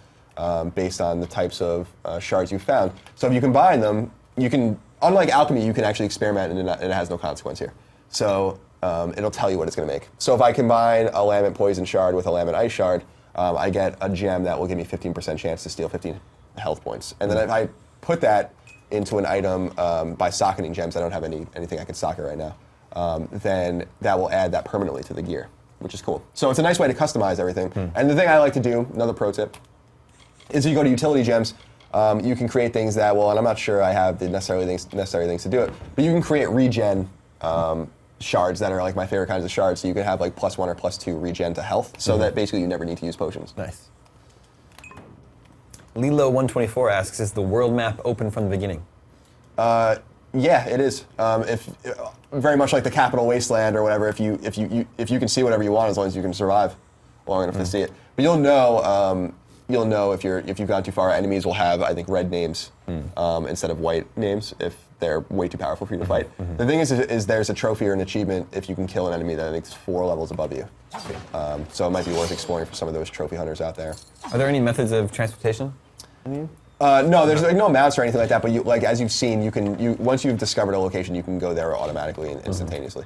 based on the types of shards you found. So if you combine them, you can, unlike alchemy, you can actually experiment and it has no consequence here. So it'll tell you what it's going to make. So if I combine a lament poison shard with a lament ice shard, I get a gem that will give me 15% chance to steal 15 health points. And then if I put that into an item by socketing gems, I don't have anything I can socket right now. Then that will add that permanently to the gear, which is cool. So it's a nice way to customize everything. And the thing I like to do, another pro tip, is if you go to utility gems, you can create things that will, and I'm not sure I have the necessary things to do it, but you can create regen shards that are like my favorite kinds of shards. So you can have like +1 or +2 regen to health, so that basically you never need to use potions. Nice. Lilo124 asks, is the world map open from the beginning? Yeah, it is. If very much like the Capital Wasteland or whatever, if you can see whatever you want as long as you can survive long enough to see it. But you'll know if you've gone too far. Enemies will have, I think, red names instead of white names if they're way too powerful for you to fight. The thing is there's a trophy or an achievement if you can kill an enemy that I think is 4 levels above you. So it might be worth exploring for some of those trophy hunters out there. Are there any methods of transportation? No, there's like no mounts or anything like that. But as you've seen, once you've discovered a location, you can go there automatically and instantaneously.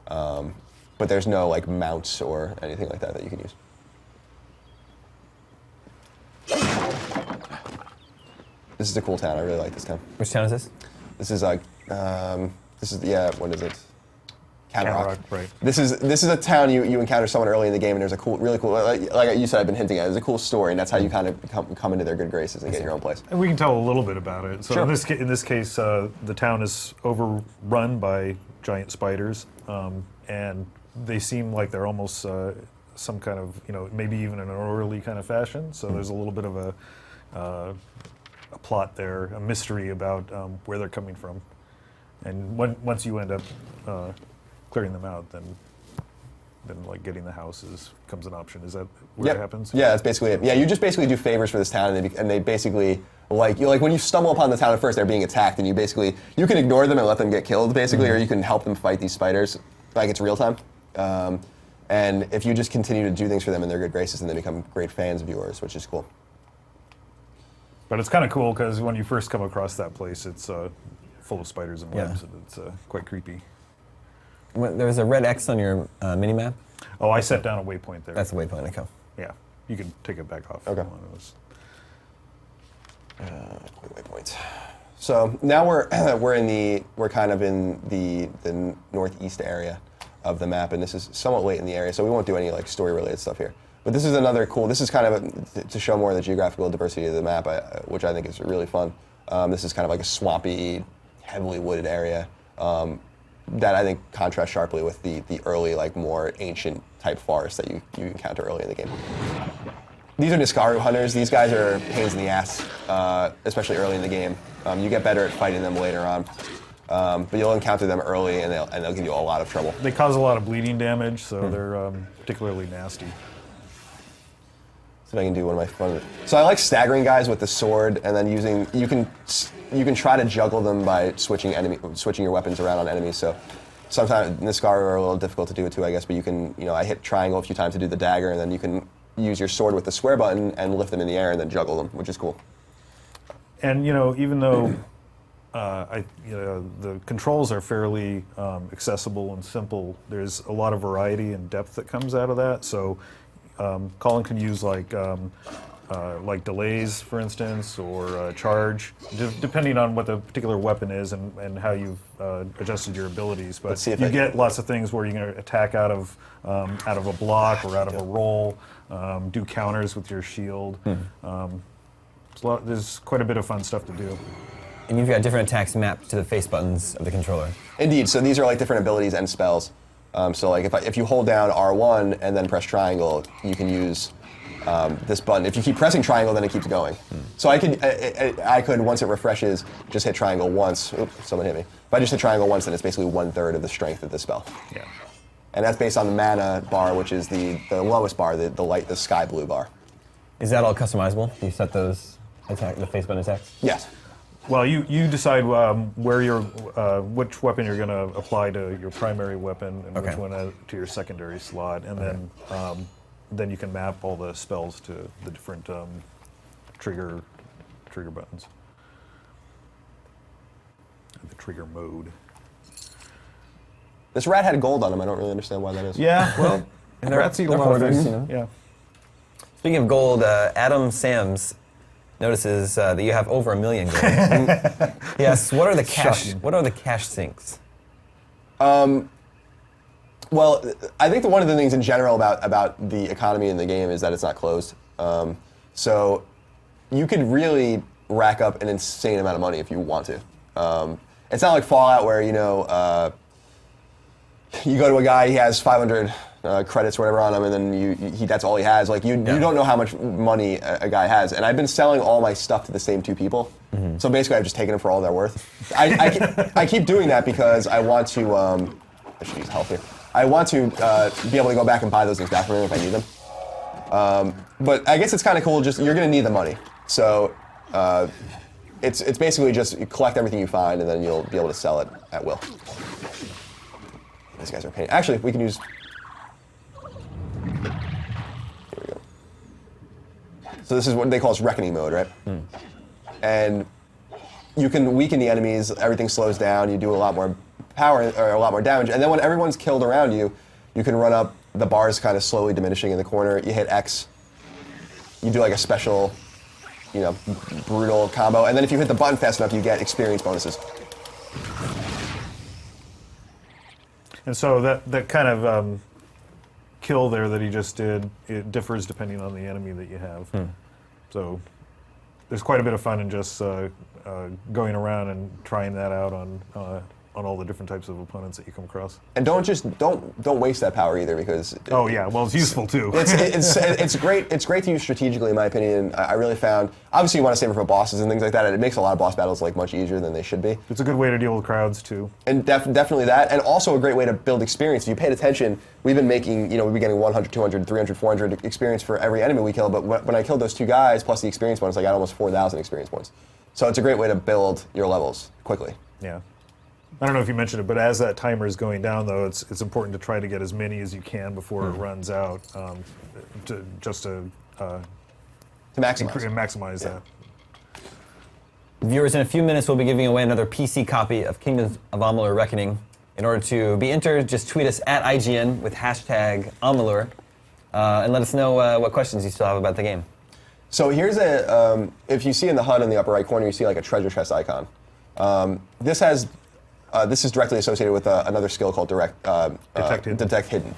But there's no like mounts or anything like that you can use. This is a cool town. I really like this town. Which town is this? This is what is it? Canrock. Right. This is a town you encounter someone early in the game, and there's a really cool, like you said, I've been hinting at. There's a cool story, and that's how you kind of come into their good graces and get your own place. And we can tell a little bit about it. So Sure. in this case, the town is overrun by giant spiders, and they seem like they're almost some kind of, maybe even in an orderly kind of fashion. So there's a little bit of a plot there, a mystery about where they're coming from. And once you end up clearing them out, then like getting the houses becomes an option. Is that where it happens? Yeah, that's basically it. Yeah, you just basically do favors for this town, and they basically like when you stumble upon the town at first, they're being attacked, and you can ignore them and let them get killed basically, or you can help them fight these spiders like it's real time. And if you just continue to do things for them in their good graces, and they become great fans of yours, which is cool. But it's kind of cool because when you first come across that place, it's full of spiders and webs, and it's quite creepy. There's a red X on your mini-map. Oh, I set down a waypoint there. That's the waypoint, okay. Yeah, you can take it back off. Okay. One of those. Waypoints. So now we're kind of in the northeast area of the map, and this is somewhat late in the area, so we won't do any like story-related stuff here. But this is another cool. This is kind of to show more of the geographical diversity of the map, which I think is really fun. This is kind of like a swampy, heavily wooded area that I think contrasts sharply with the early, like more ancient type forest that you encounter early in the game. These are Niskaru hunters. These guys are pains in the ass, especially early in the game. You get better at fighting them later on, but you'll encounter them early, and they'll give you a lot of trouble. They cause a lot of bleeding damage, so they're particularly nasty. So I can do one of my fun. So I like staggering guys with the sword, and then you can try to juggle them by switching your weapons around on enemies. So sometimes Niskaru are a little difficult to do it too, I guess. But you can, I hit triangle a few times to do the dagger, and then you can use your sword with the square button and lift them in the air and then juggle them, which is cool. And even though the controls are fairly accessible and simple, there's a lot of variety and depth that comes out of that. So Colin can use like delays, for instance, or charge, depending on what the particular weapon is and how you've adjusted your abilities. But you get lots of things where you're going to attack out of a block or out of a roll, do counters with your shield. There's quite a bit of fun stuff to do. And you've got different attacks mapped to the face buttons of the controller. Indeed. So these are like different abilities and spells. So like if you hold down R1 and then press triangle, you can use this button. If you keep pressing triangle, then it keeps going. So I could once it refreshes, just hit triangle once. Oops, someone hit me. If I just hit triangle once, then it's basically 1/3 of the strength of the spell. Yeah. And that's based on the mana bar, which is the lowest bar, the sky blue bar. Is that all customizable? You set those the face button attacks? Yes. Well, you decide which weapon you're going to apply to your primary weapon and which one to your secondary slot, and then you can map all the spells to the different trigger buttons. The trigger mode. This rat had gold on him. I don't really understand why that is. Yeah, well, rats eat a lot of things. Yeah. Speaking of gold, Adam Sams notices that you have over 1 million gold. He asks, what are the cash sinks? Well, I think one of the things in general about the economy in the game is that it's not closed. So you could really rack up an insane amount of money if you want to. It's not like Fallout where, you go to a guy, he has 500 credits or whatever on him, and then that's all he has. Like you don't know how much money a guy has. And I've been selling all my stuff to the same 2 people. Mm-hmm. So basically, I've just taken them for all they're worth. I keep doing that because I want to. I should use help here. I want to be able to go back and buy those things back from him if I need them. But I guess it's kind of cool. Just you're going to need the money, so it's basically just you collect everything you find, and then you'll be able to sell it at will. These guys are a pain. Actually, we can use. Here we go. So this is what they call reckoning mode, right? And you can weaken the enemies. Everything slows down. You do a lot more power or a lot more damage. And then when everyone's killed around you, you can run up. The bars kind of slowly diminishing in the corner. You hit X. You do like a special, brutal combo. And then if you hit the button fast enough, you get experience bonuses. And so that kind of kill there that he just did, it differs depending on the enemy that you have. So there's quite a bit of fun in just going around and trying that out on all the different types of opponents that you come across. And don't waste that power either, because oh yeah, well, it's useful too. It's great. It's great to use strategically, in my opinion. I really found, obviously you want to save it for bosses and things like that, and it makes a lot of boss battles much easier than they should be. It's a good way to deal with crowds too. And definitely that, and also a great way to build experience. If you paid attention, we've been making, we've been getting 100, 200, 300, 400 experience for every enemy we kill. But when I killed those 2 guys plus the experience bonus, I got almost 4,000 experience points. So it's a great way to build your levels quickly. Yeah. I don't know if you mentioned it, but as that timer is going down, though, it's important to try to get as many as you can before it runs out, to maximize that. Viewers, in a few minutes, we'll be giving away another PC copy of Kingdoms of Amalur Reckoning. In order to be entered, just tweet us at IGN with hashtag Amalur, and let us know what questions you still have about the game. So here's if you see in the HUD in the upper right corner, you see like a treasure chest icon. This is directly associated with another skill called Detect Hidden.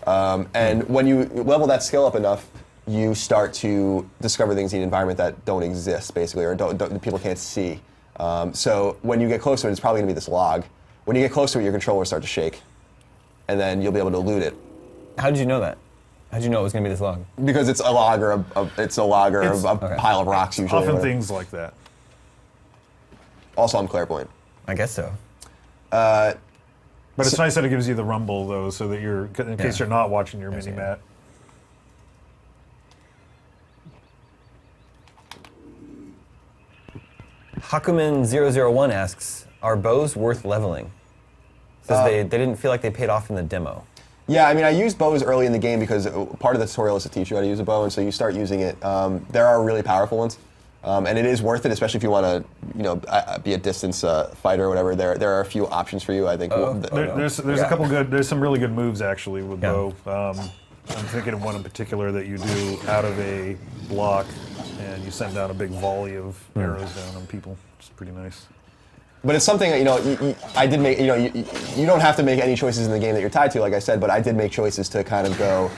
And when you level that skill up enough, you start to discover things in the environment that don't exist, basically, or don't people can't see. So when you get close to it, it's probably going to be this log. When you get close to it, your controller will start to shake, and then you'll be able to loot it. How did you know that? How did you know it was going to be this log? Because it's a log or it's a log or a Okay. pile of rocks usually. or Often whatever. things like that. Also, I'm clairvoyant. I guess so. But it's nice that it gives you the rumble, though, so that you're, in case Yeah. you're not watching your Yes, mini-mat. Hakuman001 asks, are bows worth leveling? Says they didn't feel like they paid off in the demo. Yeah, I mean, I used bows early in the game because part of the tutorial is to teach you how to use a bow, and so you start using it. There are really powerful ones, and it is worth it, especially if you want to, be a distance fighter or whatever. There are a few options for you. I think. There's a couple there's some really good moves, actually, with Yeah. bow. I'm thinking of one in particular that you do out of a block, and you send down a big volley of arrows down on people. It's pretty nice. But it's something that, I did make, you don't have to make any choices in the game that you're tied to, like I said, but I did make choices to kind of go,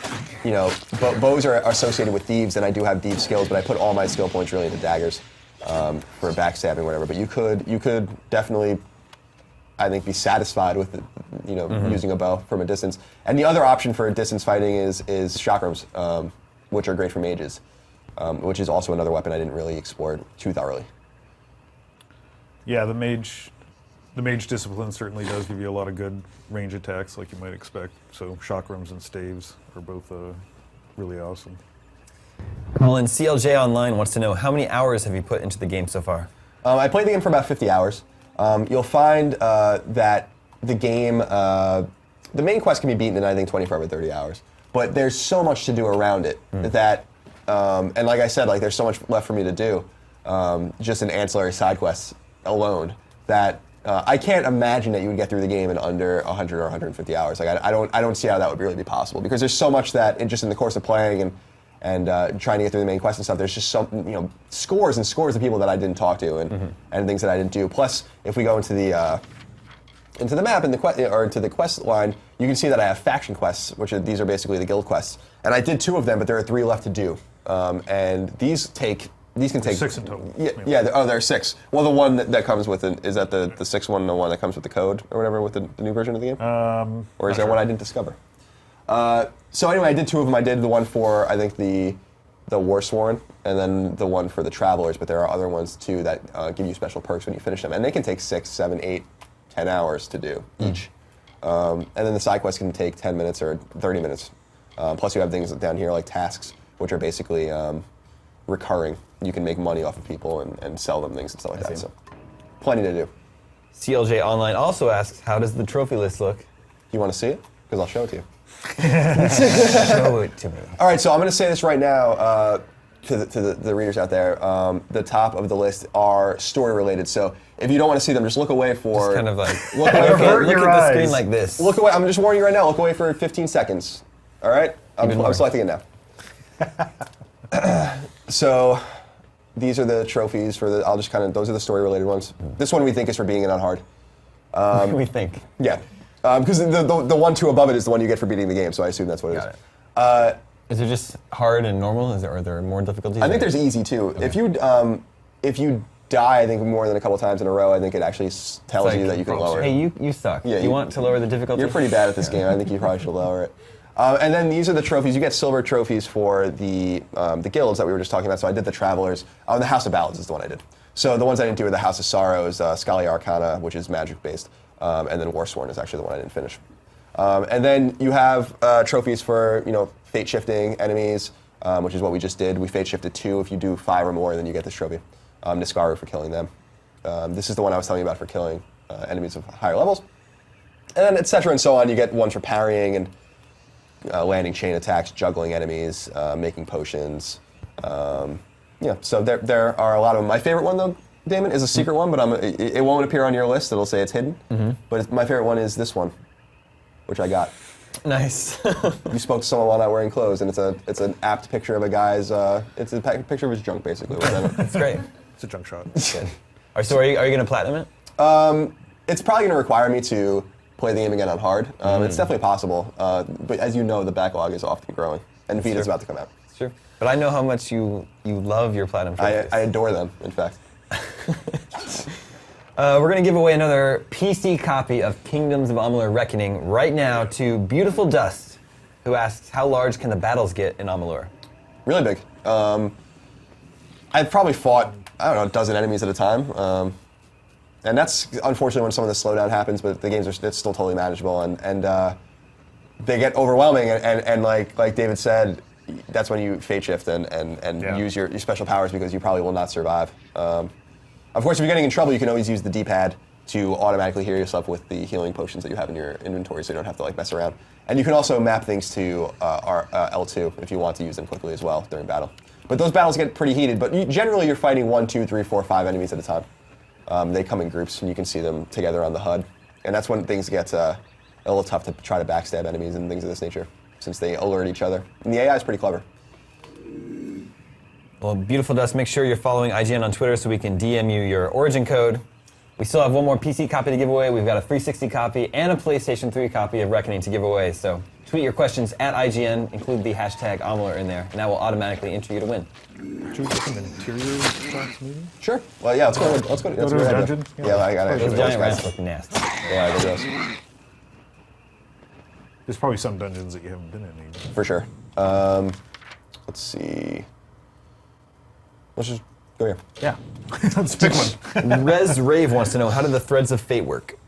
bows are associated with thieves, and I do have thief skills, but I put all my skill points really into daggers for backstabbing or whatever. But you could definitely, I think, be satisfied with, using a bow from a distance. And the other option for distance fighting is chakrams, which are great for mages, which is also another weapon I didn't really explore too thoroughly. Yeah, the mage discipline certainly does give you a lot of good range attacks, like you might expect. So chakrams and staves are both really awesome. Colin, CLJ Online wants to know, how many hours have you put into the game so far? I played the game for about 50 hours. You'll find that the game, the main quest can be beaten in, I think, 25 or 30 hours. But there's so much to do around it that, and like I said, there's so much left for me to do, just in ancillary side quests alone, that I can't imagine that you would get through the game in under 100 or 150 hours. I don't see how that would really be possible, because there's so much that, just in the course of playing and trying to get through the main quest and stuff, there's just some, scores and scores of people that I didn't talk to and things that I didn't do. Plus, if we go into the map or into the quest line, you can see that I have faction quests, these are basically the guild quests. And I did 2 of them, but there are 3 left to do. And these can take 6 in total. Yeah. There are 6. Well, the one that comes with it, is that the 6th one, the one that comes with the code or whatever with the new version of the game? Or is there one I didn't discover? So anyway, I did 2 of them. I did the one for, I think, the Warsworn, and then the one for the Travelers, but there are other ones too that give you special perks when you finish them. And they can take 6, 7, 8, 10 hours to do each. And then the side quests can take 10 minutes or 30 minutes. Plus you have things down here like tasks, which are basically recurring. You can make money off of people and sell them things and stuff like that. So plenty to do. CLJ Online also asks, how does the trophy list look? You want to see it? Because I'll show it to you. Show it to me. All right, so I'm going to say this right now to the readers out there. The top of the list are story related. So if you don't want to see them, just look away for. Just kind of like look away look for. at the screen like this. Look away. I'm just warning you right now. Look away for 15 seconds. All right. I'm selecting it now. So these are the trophies for the. I'll just kind of. Those are the story related ones. This one we think is for beating it on hard. We think. Yeah. Because the 1, 2 above it is the one you get for beating the game, so I assume that's what it is. Is it just hard and normal? Are there more difficulties? I think there's easy too. Okay. If you die, I think more than a couple times in a row, I think it actually tells you that you can lower it. Hey, you suck. Yeah, you want to lower the difficulty? You're pretty bad at this game. I think you probably should lower it. And then these are the trophies. You get silver trophies for the guilds that we were just talking about. So I did the Travelers. The House of Ballads is the one I did. So the ones I didn't do are the House of Sorrows, Scalia Arcana, which is magic based. And then Warsworn is actually the one I didn't finish. And then you have trophies for fate shifting enemies, which is what we just did. We fate shifted 2. If you do 5 or more, then you get this trophy. Niskaru for killing them. This is the one I was telling you about for killing enemies of higher levels. And then et cetera and so on. You get ones for parrying and landing chain attacks, juggling enemies, making potions. So there are a lot of them. My favorite one though, Damon, is a secret one, but it won't appear on your list. It'll say it's hidden. But my favorite one is this one, which I got. Nice. You spoke to someone while not wearing clothes, and it's an apt picture of a guy's. It's a picture of his junk, basically. That's great. It's a junk shot. Good. So are you going to platinum it? It's probably going to require me to play the game again on hard. It's definitely possible, but as you know, the backlog is often growing, and Vita's about to come out. It's true. But I know how much you love your platinum trophies. I adore them, in fact. We're going to give away another PC copy of Kingdoms of Amalur Reckoning right now to Beautiful Dust, who asks, how large can the battles get in Amalur? Really big. I've probably fought, I don't know, a dozen enemies at a time. And that's unfortunately when some of the slowdown happens, but the games it's still totally manageable, and they get overwhelming, and like David said, that's when you fate shift and use your special powers because you probably will not survive. Of course, if you're getting in trouble, you can always use the D-pad to automatically heal yourself with the healing potions that you have in your inventory, so you don't have to like mess around. And you can also map things to L2 if you want to use them quickly as well during battle. But those battles get pretty heated, but generally you're fighting 1, 2, 3, 4, 5 enemies at a time. They come in groups, and you can see them together on the HUD. And that's when things get a little tough to try to backstab enemies and things of this nature, since they alert each other. And the AI is pretty clever. Well, Beautiful Dust, make sure you're following IGN on Twitter so we can DM you your origin code. We still have one more PC copy to give away. We've got a 360 copy and a PlayStation 3 copy of Reckoning to give away. So tweet your questions at IGN, include the hashtag Amalur in there, and that will automatically enter you to win. Should we get some interior shots, maybe? Sure. Well, yeah, let's go. That's to a the good idea. dungeon? Yeah, I got Those it. giant rats look nasty. Yeah, I guess. There's probably some dungeons that you haven't been in either. For sure. Let's see. Let's just go here. Yeah. Let's pick one. Rez Rave wants to know, how do the Threads of Fate work?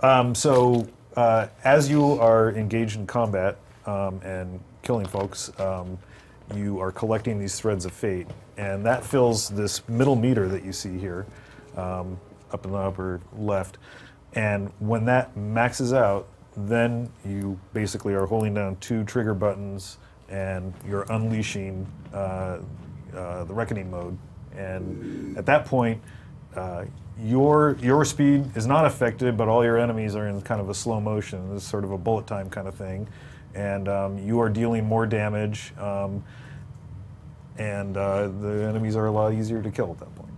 As you are engaged in combat and killing folks, you are collecting these threads of fate, and that fills this middle meter that you see here, up in the upper left. And when that maxes out, then you basically are holding down 2 trigger buttons, and you're unleashing the Reckoning mode. And at that point, your speed is not affected, but all your enemies are in kind of a slow motion. It's sort of a bullet time kind of thing. And you are dealing more damage, and the enemies are a lot easier to kill at that point.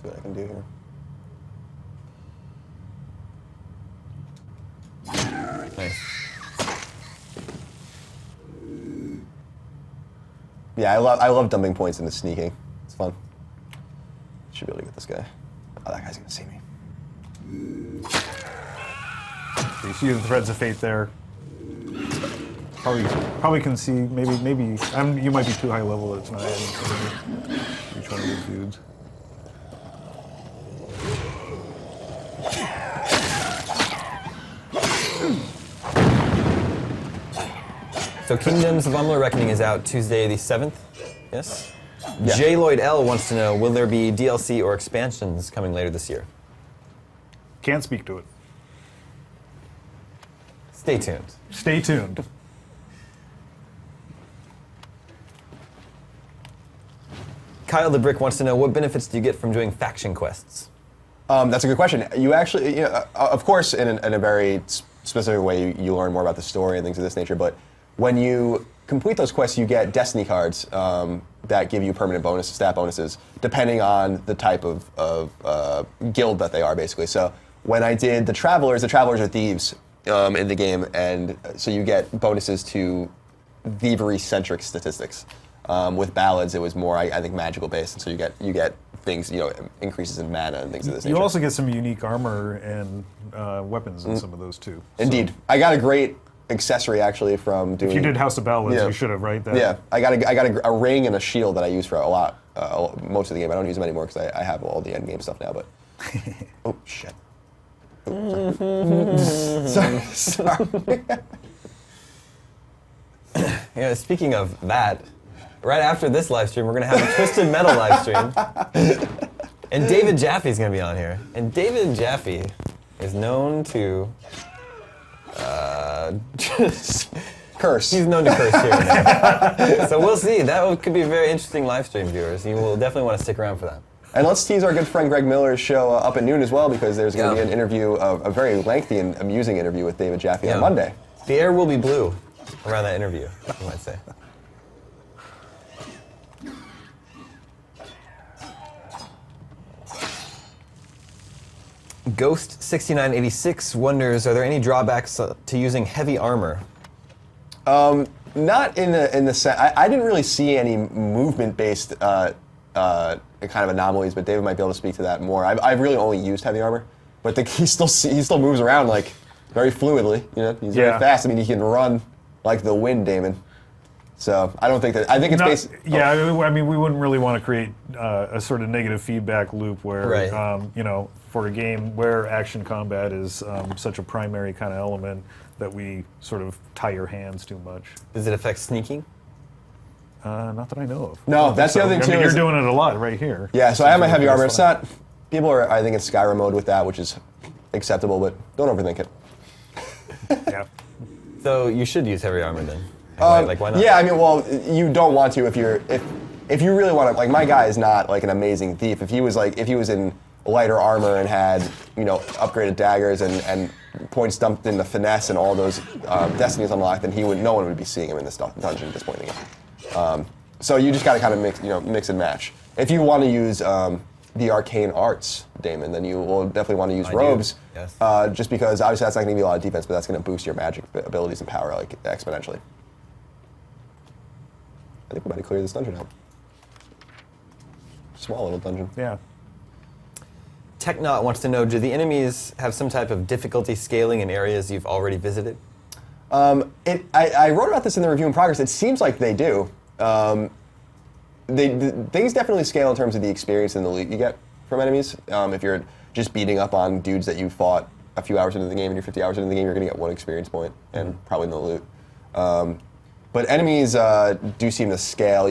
See what I can do here. Nice. Yeah, I love dumping points into sneaking. It's fun. Should be able to get this guy. Oh, that guy's gonna see me. So you see the threads of fate there. Probably can see, maybe, you might be too high level that it's not adding to each one of these dudes. So Kingdoms of Amalur Reckoning is out Tuesday the 7th, yes? Yeah. J. Lloyd L. wants to know, will there be DLC or expansions coming later this year? Can't speak to it. Stay tuned. Stay tuned. Kyle the Brick wants to know, what benefits do you get from doing faction quests? That's a good question. You actually, of course, in a very specific way, you learn more about the story and things of this nature, but when you complete those quests, you get destiny cards that give you permanent stat bonuses, depending on the type of guild that they are, basically. So when I did the Travelers are thieves in the game, and so you get bonuses to thievery-centric statistics. With ballads, it was more, I think, magical based, and so you get things, increases in mana and things of this nature. You also get some unique armor and weapons in some of those too. Indeed, I got a great accessory actually from doing. If you did House of Ballads, Yeah. you should have, right? Yeah, I got a ring and a shield that I use for a lot, most of the game. I don't use them anymore because I have all the end game stuff now. But oh shit. Sorry. Yeah, speaking of that, right after this live stream, we're going to have a Twisted Metal live stream. And David Jaffe's going to be on here. And David Jaffe is known to Curse. He's known to curse here and there. So we'll see. That could be a very interesting live stream, viewers. You will definitely want to stick around for that. And let's tease our good friend Greg Miller's show up at noon as well, because there's going to be an interview, a very lengthy and amusing interview with David Jaffe on Monday. The air will be blue around that interview, you might say. Ghost6986 wonders, are there any drawbacks to using heavy armor? Not in the sense. I didn't really see any movement-based kind of anomalies, but David might be able to speak to that more. I've really only used heavy armor, but he still moves around like very fluidly. You know, he's very fast. I mean, he can run like the wind, Damon. So I don't think that. I think it's basically. Yeah, I mean, we wouldn't really want to create a sort of negative feedback loop where, for a game where action combat is such a primary kind of element that we sort of tie your hands too much. Does it affect sneaking? Not that I know of. No, that's the other thing too. I mean, you're doing it a lot right here. Yeah, so I have my heavy armor. It's not. People are, I think, in Skyrim mode with that, which is acceptable, but don't overthink it. Yeah. So you should use heavy armor then. Why not? Yeah, I mean, well, you don't want to if you really want to. Like, my guy is not like an amazing thief. If he was in lighter armor and had upgraded daggers and points dumped into finesse and all those destinies unlocked, then no one would be seeing him in this dungeon at this point in the game. So you just got to kind of mix and match. If you want to use the arcane arts, Damon, then you will definitely want to use robes. Yes. Just because obviously that's not going to give you a lot of defense, but that's going to boost your magic abilities and power like exponentially. I think we might have cleared this dungeon out. Small little dungeon. Yeah. Technot wants to know, do the enemies have some type of difficulty scaling in areas you've already visited? I wrote about this in the review in progress. It seems like they do. Things definitely scale in terms of the experience and the loot you get from enemies. If you're just beating up on dudes that you fought a few hours into the game and you're 50 hours into the game, you're going to get 1 experience point and probably no loot. But enemies do seem to scale.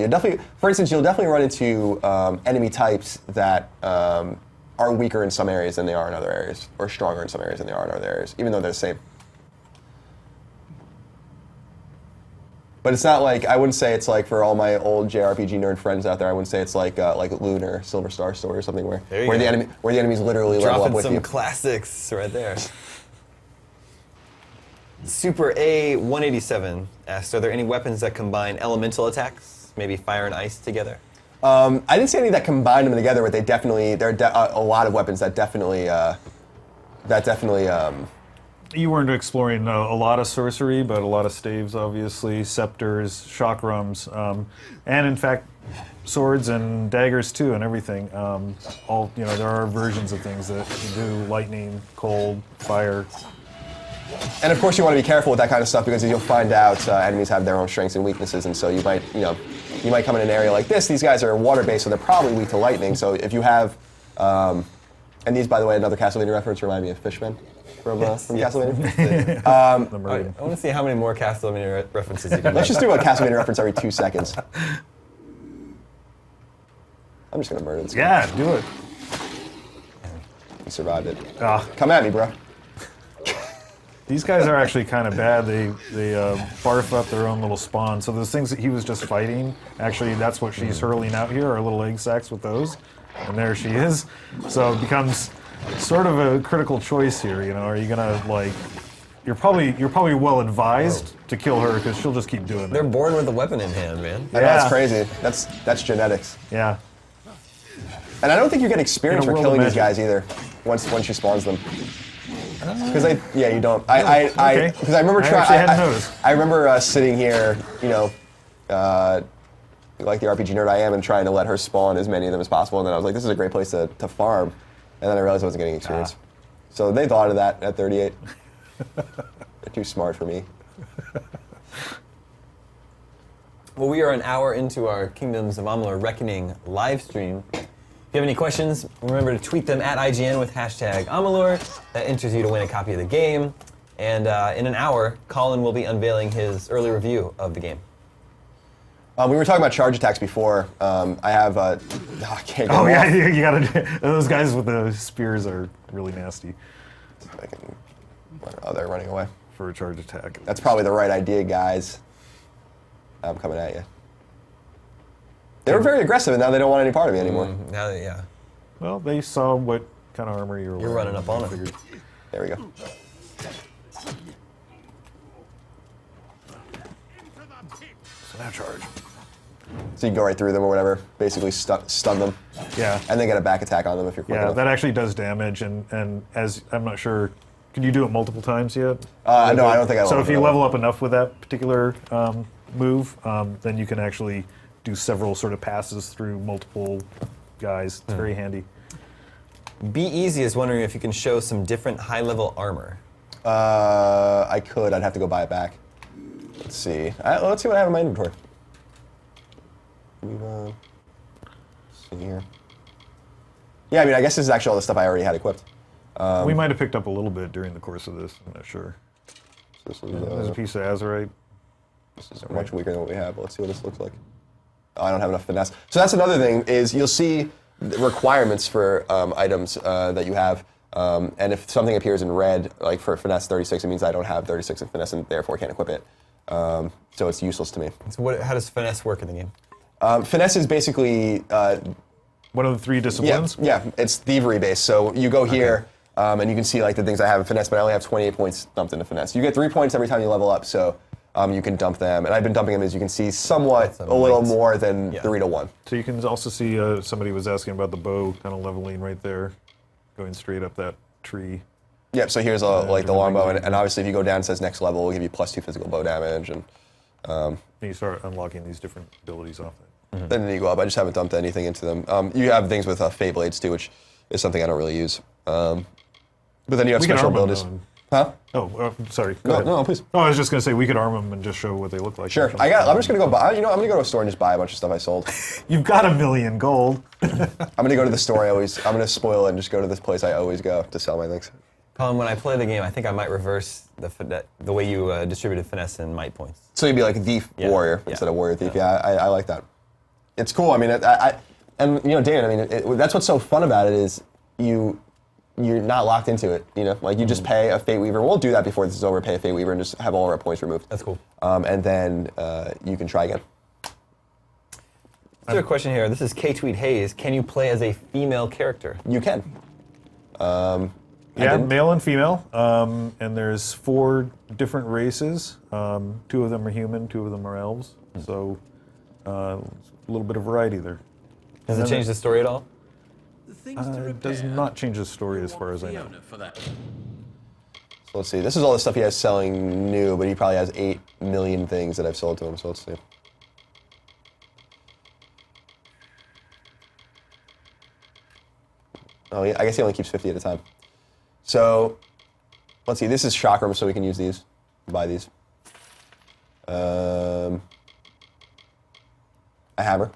For instance, you'll definitely run into enemy types that are weaker in some areas than they are in other areas, or stronger in some areas than they are in other areas, even though they're the same. But it's not like, I wouldn't say it's like, for all my old JRPG nerd friends out there, I wouldn't say it's like Loon or Silver Star Story or something where the enemies literally level up with you. Dropping some classics right there. Super A187 asks, are there any weapons that combine elemental attacks, maybe fire and ice together? I didn't see any that combine them together, but there are a lot of weapons that definitely. You weren't exploring a lot of sorcery, but a lot of staves, obviously, scepters, chakrams, and in fact, swords and daggers too, and everything. There are versions of things that you do: lightning, cold, fire. And of course, you want to be careful with that kind of stuff because you'll find out enemies have their own strengths and weaknesses, and so you might come in an area like this. These guys are water-based, so they're probably weak to lightning. So if you have, and these, by the way, another Castlevania reference remind me of Fishmen from Castlevania. I want to see how many more Castlevania references you can Let's make. just do a Castlevania reference every 2 seconds. I'm just gonna murder this guy. Yeah, do it. He survived it. Ah. Come at me, bro. These guys are actually kind of bad. They barf up their own little spawn. So those things that he was just fighting, actually that's what she's hurling out here, are little egg sacs with those. And there she is. So it becomes sort of a critical choice here, Are you gonna you're probably well advised to kill her because she'll just keep doing They're it. born with a weapon in hand, man. I know, that's crazy. That's genetics. Yeah. And I don't think you get experience In a for world killing of these guys either. Once she spawns them. Because you don't. Okay. Because I remember I trying. actually hadn't noticed. I remember sitting here, like the RPG nerd I am, and trying to let her spawn as many of them as possible. And then I was like, this is a great place to farm. And then I realized I wasn't getting experience. So they thought of that at 38. They're too smart for me. Well, we are an hour into our Kingdoms of Amalur Reckoning live stream. If you have any questions, remember to tweet them at IGN with hashtag Amalur. That enters you to win a copy of the game. And in an hour, Colin will be unveiling his early review of the game. We were talking about charge attacks before. I have. I can't get Oh them yeah, off. you gotta. Those guys with the spears are really nasty They're running away. for a charge attack. That's probably the right idea, guys. I'm coming at you. They were very aggressive, and now they don't want any part of me anymore. Now that, yeah. Well, they saw what kind of armor you're wearing. You're running up on it. Figured. There we go. So now charge. So you can go right through them or whatever, basically stun them, Yeah. and then get a back attack on them if you're quick Yeah, enough. that actually does damage, and as I'm not sure, can you do it multiple times yet? No, I don't think I So leveled if you it up. level up enough with that particular move, then you can actually do several sort of passes through multiple, guys. It's very handy. Be Easy is wondering if you can show some different high-level armor. I could. I'd have to go buy it back. Let's see. Let's see what I have in my inventory. See here. Yeah, I mean, I guess this is actually all the stuff I already had equipped. We might have picked up a little bit during the course of this. I'm not sure. This is, There's a piece of azurite. This is much weaker than what we have. But let's see what this looks like. Oh, I don't have enough finesse. So that's another thing, is you'll see the requirements for items that you have. And if something appears in red, like for finesse 36, it means I don't have 36 in finesse and therefore can't equip it. So it's useless to me. So how does finesse work in the game? Finesse is basically... One of the 3 disciplines? Yeah, it's thievery based. So you go here, and you can see like the things I have in finesse, but I only have 28 points dumped into finesse. You get 3 points every time you level up, so you can dump them. And I've been dumping them, as you can see, somewhat a little more than 3 to 1. So you can also see somebody was asking about the bow kind of leveling right there, going straight up that tree. Yep, so here's like the longbow, and obviously if you go down, it says next level, it'll give you +2 physical bow damage. And you start unlocking these different abilities off it. then you go up. I just haven't dumped anything into them. You have things with Fate Blades too, which is something I don't really use. But then you have We can special arm them, abilities. though. Huh? Oh, sorry. Go ahead. No, please. Oh, I was just going to say we could arm them and just show what they look like. Sure. I'm just gonna go buy. I'm gonna go to a store and just buy a bunch of stuff I sold. You've got $1 million gold. I'm gonna go to the store I'm gonna spoil it and just go to this place I always go to sell my things. Colin, when I play the game, I think I might reverse the way you distributed finesse and might points. So you'd be like thief warrior instead of warrior thief. Yeah, I like that. It's cool. I mean, and you know, Dan. I mean, that's what's so fun about it is you're not locked into it. You know, like you just pay a Fate Weaver. We'll do that before this is over. Pay a Fate Weaver and just have all our points removed. That's cool. And then you can try again. There's a question here. This is K Tweet Hayes. Can you play as a female character? You can. Yeah, male and female. And there's 4 different races. 2 of them are human, 2 of them are elves. So a little bit of variety there. Does it change the story at all? It does not change the story as far as I know. So let's see. This is all the stuff he has selling new, but he probably has 8 million things that I've sold to him. So let's see. Oh, yeah, I guess he only keeps 50 at a time. So let's see. This is chakram, so we can use these, buy these. A hammer.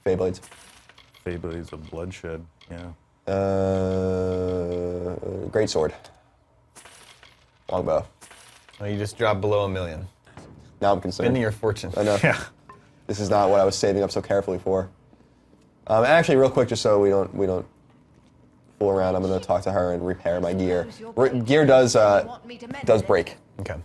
Fey blades. Feyblades of bloodshed. Yeah. Great sword. Longbow. Oh, you just dropped below $1 million. Now I'm concerned. Spending your fortune. I know. Yeah. This is not what I was saving up so carefully for. And actually, real quick, just so we don't fool around, I'm going to talk to her and repair my gear. Gear does break. Okay.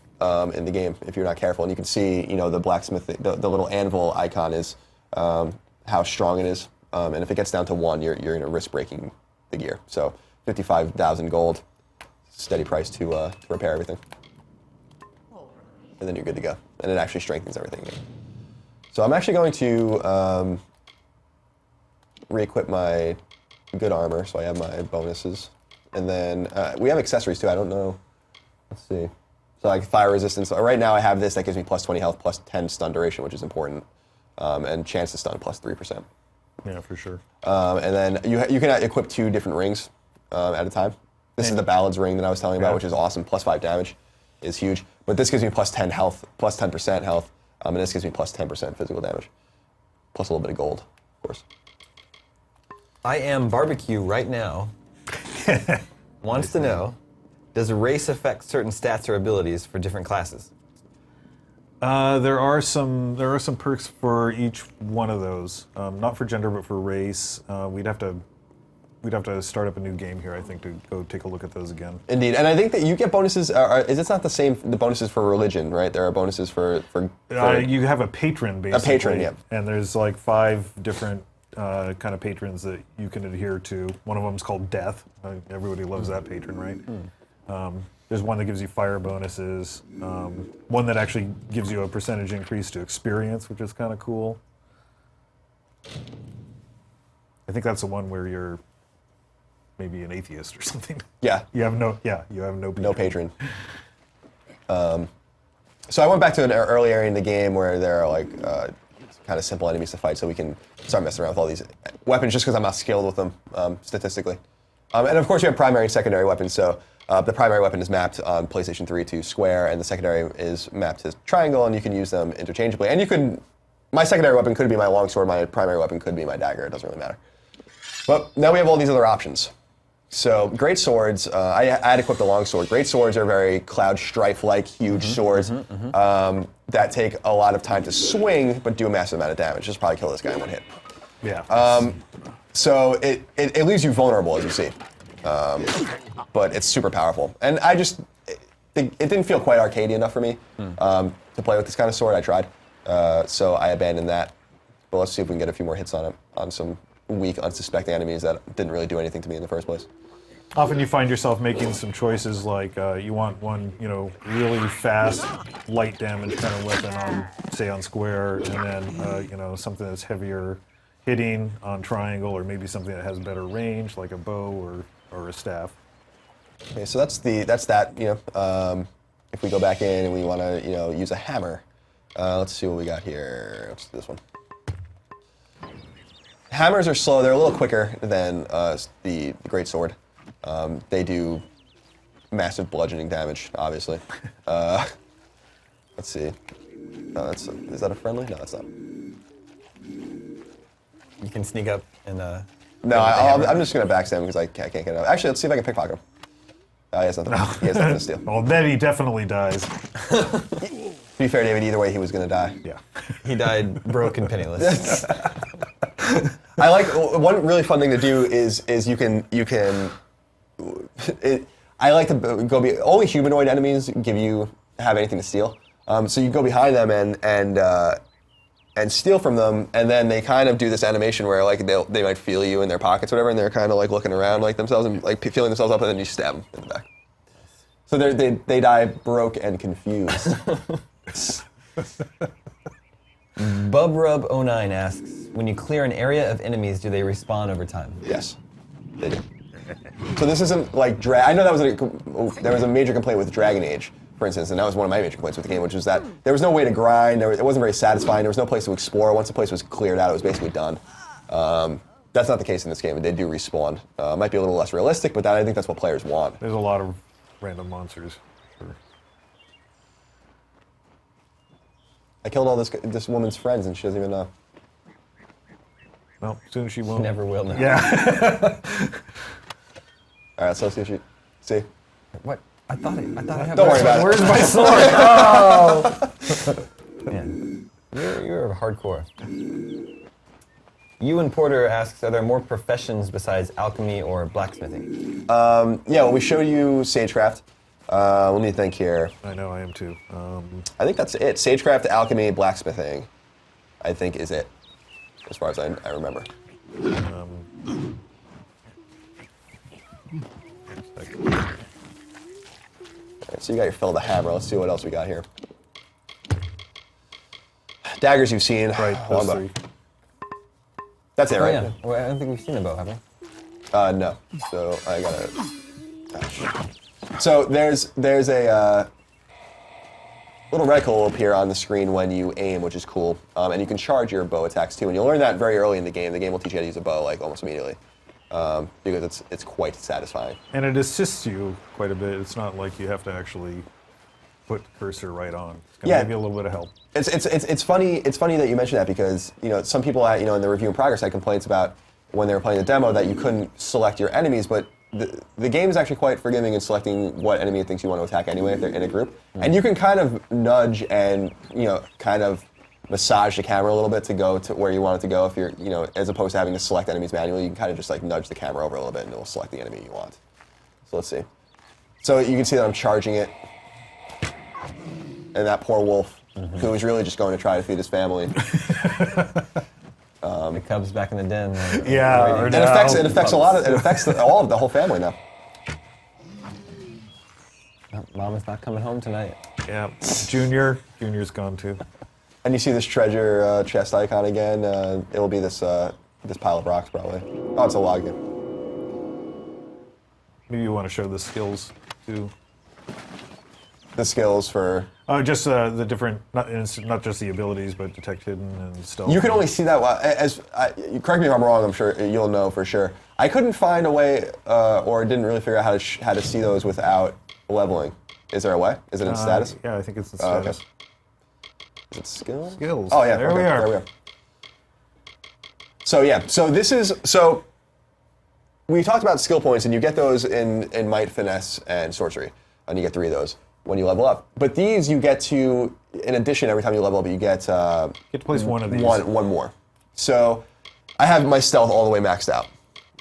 In the game if you're not careful, and you can see, you know, the blacksmith, the little anvil icon is how strong it is, and if it gets down to 1, you're going to risk breaking the gear. So 55,000 gold, steady price to repair everything, and then you're good to go, and it actually strengthens everything again. So I'm actually going to re-equip my good armor, so I have my bonuses, and then we have accessories too. I don't know. Let's see. So like fire resistance. Right now I have this that gives me +20 health, +10 stun duration, which is important, and chance to stun +3%. Yeah, for sure. And then you can equip 2 different rings at a time. This is the Ballad's ring that I was telling you about, which is awesome. +5 damage is huge. But this gives me +10 health, +10% health, and this gives me +10% physical damage, plus a little bit of gold, of course. I am barbecue right now. Wants to know, does race affect certain stats or abilities for different classes? There are some perks for each one of those. Not for gender, but for race. We'd have to start up a new game here, I think, to go take a look at those again. Indeed, and I think that you get bonuses. It's not the same. The bonuses for religion, right? There are bonuses for you have a patron, basically. A patron, yeah. And there's like 5 different kind of patrons that you can adhere to. One of them is called Death. Everybody loves that patron, right? There's one that gives you fire bonuses. One that actually gives you a percentage increase to experience, which is kind of cool. I think that's the one where you're maybe an atheist or something. Yeah. You have no patron. No patron. So I went back to an early area in the game where there are like kind of simple enemies to fight, so we can start messing around with all these weapons just because I'm not skilled with them statistically. And of course, you have primary and secondary weapons. So the primary weapon is mapped on PlayStation 3 to square, and the secondary is mapped to triangle, and you can use them interchangeably. And you can, my secondary weapon could be my longsword, my primary weapon could be my dagger. It doesn't really matter. But now we have all these other options. So great swords, I had equipped the longsword. Great swords are very Cloud Strife-like, huge swords that take a lot of time to swing, but do a massive amount of damage. Just probably kill this guy in one hit. Yeah. So it leaves you vulnerable, as you see. But it's super powerful. And it didn't feel quite arcadey enough for me to play with this kind of sword. I tried. So I abandoned that. But let's see if we can get a few more hits on it, on some weak, unsuspecting enemies that didn't really do anything to me in the first place. Often you find yourself making some choices like you want one, really fast, light damage kind of weapon on, say, on square, and then, something that's heavier hitting on triangle, or maybe something that has better range, like a bow or a staff. Okay, so that's that. If we go back in and we want to, use a hammer, let's see what we got here. Let's do this one. Hammers are slow. They're a little quicker than the great sword. They do massive bludgeoning damage, obviously. Let's see. No, is that a friendly? No, that's not. You can sneak up and. No, I'm just gonna backstab him because I can't get it out. Actually, let's see if I can pickpocket him. He has nothing. He has nothing to steal. Well, then he definitely dies. To be fair, David, either way, he was gonna die. Yeah. He died broke and penniless. I like one really fun thing to do is you can. I like to go only humanoid enemies have anything to steal. So you go behind them and steal from them, and then they kind of do this animation where like they might feel you in their pockets or whatever, and they're kind of like looking around like themselves and like feeling themselves up, and then you stab them in the back. So they die broke and confused. Bubrub09 asks, when you clear an area of enemies, do they respawn over time? Yes, they do. So this isn't like I know that there was a major complaint with Dragon Age, for instance, and that was one of my major complaints with the game, which was that there was no way to grind. It wasn't very satisfying. There was no place to explore. Once the place was cleared out, it was basically done. That's not the case in this game. They do respawn. Might be a little less realistic, but I think that's what players want. There's a lot of random monsters. Sure. I killed all this woman's friends, and she doesn't even know. Well, soon she won't. Never will know. Yeah. All right, so let's see if she. See. What? I thought I had. Don't worry about it. Where's my sword? Oh! Man, you're hardcore. Ewan Porter asks, are there more professions besides alchemy or blacksmithing? Yeah, well, we showed you Sagecraft. Let me think here. I know, I am too. I think that's it. Sagecraft, alchemy, blacksmithing, I think is it, as far as I remember. Alright, so you got your fill of the hammer. Let's see what else we got here. Daggers you've seen. Right, those three. That's it, Oh, right? yeah. Well, I don't think we've seen a bow, have we? No. So I gotta. Gosh. So there's a little reticle will appear on the screen when you aim, which is cool, and you can charge your bow attacks too. And you'll learn that very early in the game. The game will teach you how to use a bow like almost immediately, because it's quite satisfying. And it assists you quite a bit. It's not like you have to actually put the cursor right on. It's going to give you a little bit of help. It's funny that you mention that, because some people in the review in progress had complaints about when they were playing the demo that you couldn't select your enemies, but the game is actually quite forgiving in selecting what enemy it thinks you want to attack anyway if they're in a group. And you can kind of nudge and kind of massage the camera a little bit to go to where you want it to go. If you're as opposed to having to select enemies manually, you can kind of just like nudge the camera over a little bit and it will select the enemy you want. So let's see. So you can see that I'm charging it, and that poor wolf who was really just going to try to feed his family. The cubs back in the den. Yeah, It affects all of the whole family now. Oh, Mama's not coming home tonight. Yeah, Junior's gone too. And you see this treasure chest icon again. It will be this pile of rocks probably. Oh, it's a log again. Maybe you want to show the skills too. The skills for. Just the different, it's not just the abilities, but detect hidden and stealth. You can only see that correct me if I'm wrong. I'm sure you'll know for sure. I couldn't find a way, or didn't really figure out how to see those without leveling. Is there a way? Is it in status? Yeah, I think it's in Oh, status. okay. Is it skills? Skills. Oh yeah, There okay, we are. There we are. So we talked about skill points, and you get those in might, finesse, and sorcery, and you get 3 of those when you level up. But these you get to, in addition, every time you level up, you get You get to place one of these. one more. So I have my stealth all the way maxed out,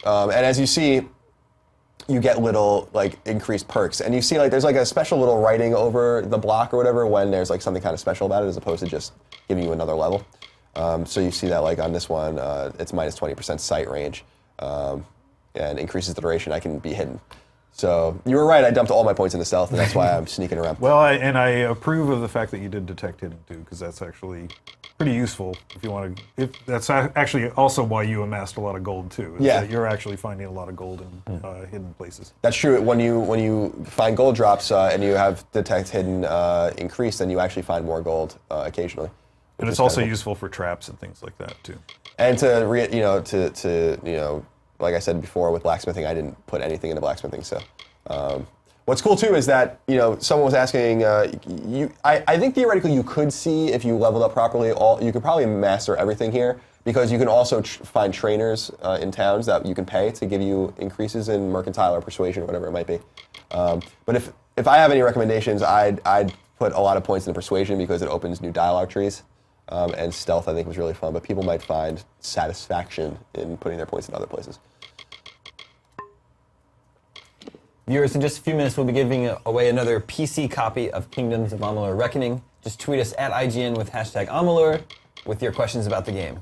and as you see, you get little like increased perks, and you see like there's like a special little writing over the block or whatever when there's like something kind of special about it, as opposed to just giving you another level. So you see that like on this one, it's minus 20% sight range, and increases the duration I can be hidden. So you were right, I dumped all my points into stealth, and that's why I'm sneaking around. Well, I approve of the fact that you did detect hidden too, because that's actually pretty useful if you want to. That's actually also why you amassed a lot of gold too. Is Yeah. that you're actually finding a lot of gold in hidden places. That's true. When you find gold drops and you have detect hidden increased, then you actually find more gold occasionally. And it's also useful for traps and things like that too. And to like I said before with blacksmithing, I didn't put anything into blacksmithing. So what's cool too is that someone was asking. I think theoretically you could see if you leveled up properly. You could probably master everything here because you can also find trainers in towns that you can pay to give you increases in mercantile or persuasion or whatever it might be. But if I have any recommendations, I'd put a lot of points into persuasion because it opens new dialogue trees. And stealth, I think, was really fun, but people might find satisfaction in putting their points in other places. Viewers, in just a few minutes, we'll be giving away another PC copy of Kingdoms of Amalur Reckoning. Just tweet us at IGN with hashtag Amalur with your questions about the game.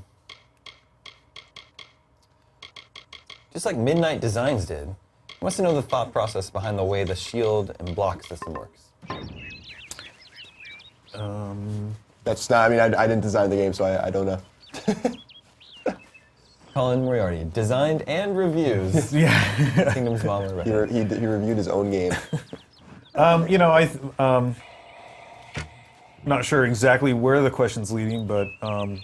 Just like Midnight Designs did, he wants to know the thought process behind the way the shield and block system works. That's not, I didn't design the game, so I don't know. Colin Moriarty, designed and reviews Yeah. Kingdoms of Amalur Reckoning. He reviewed his own game. Not sure exactly where the question's leading, but I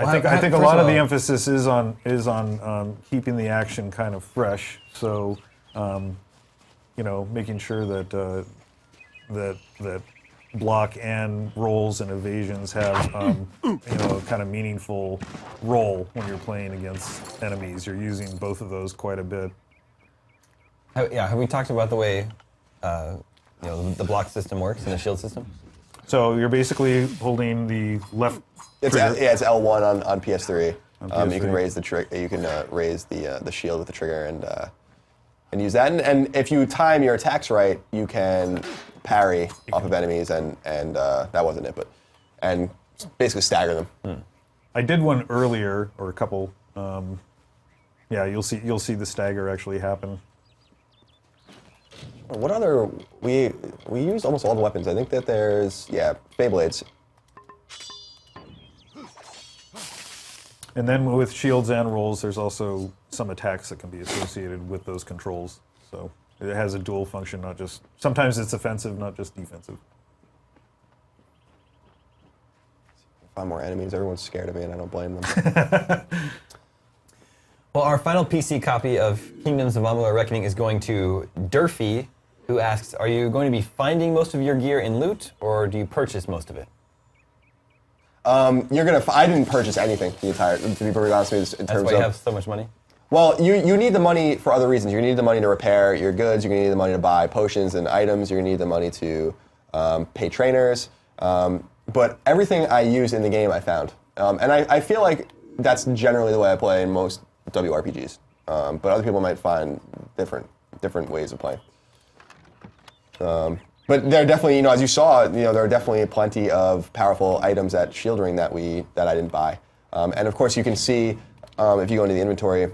think a first lot of of the all- emphasis is on keeping the action kind of fresh. So, making sure that that block and rolls and evasions have kind of meaningful role when you're playing against enemies. You're using both of those quite a bit. Have we talked about the way the block system works and the shield system? So you're basically holding the left It's trigger. it's L1 on PS3. You PS3. can raise the shield with the trigger and use that. And if you time your attacks right, you can parry off of enemies and that wasn't it, and basically stagger them. I did one earlier, or a couple. You'll see the stagger actually happen. What other we used almost all the weapons. I think that there's Beyblades. And then with shields and rolls, there's also some attacks that can be associated with those controls. So it has a dual function, not just sometimes it's offensive, not just defensive. Find more enemies. Everyone's scared of me, and I don't blame them. Well, our final PC copy of Kingdoms of Amalur Reckoning is going to Durfee, who asks, are you going to be finding most of your gear in loot, or do you purchase most of it? I didn't purchase anything the entire. To be perfectly honest with you, in That's terms why you of. have so much money? Well, you need the money for other reasons. You need the money to repair your goods. You're going to need the money to buy potions and items. You're going to need the money to pay trainers. But everything I use in the game, I found. And I feel like that's generally the way I play in most WRPGs. But other people might find different ways of playing. But there are definitely, as you saw, there are definitely plenty of powerful items at Shield Ring that I didn't buy. And of course, you can see if you go into the inventory,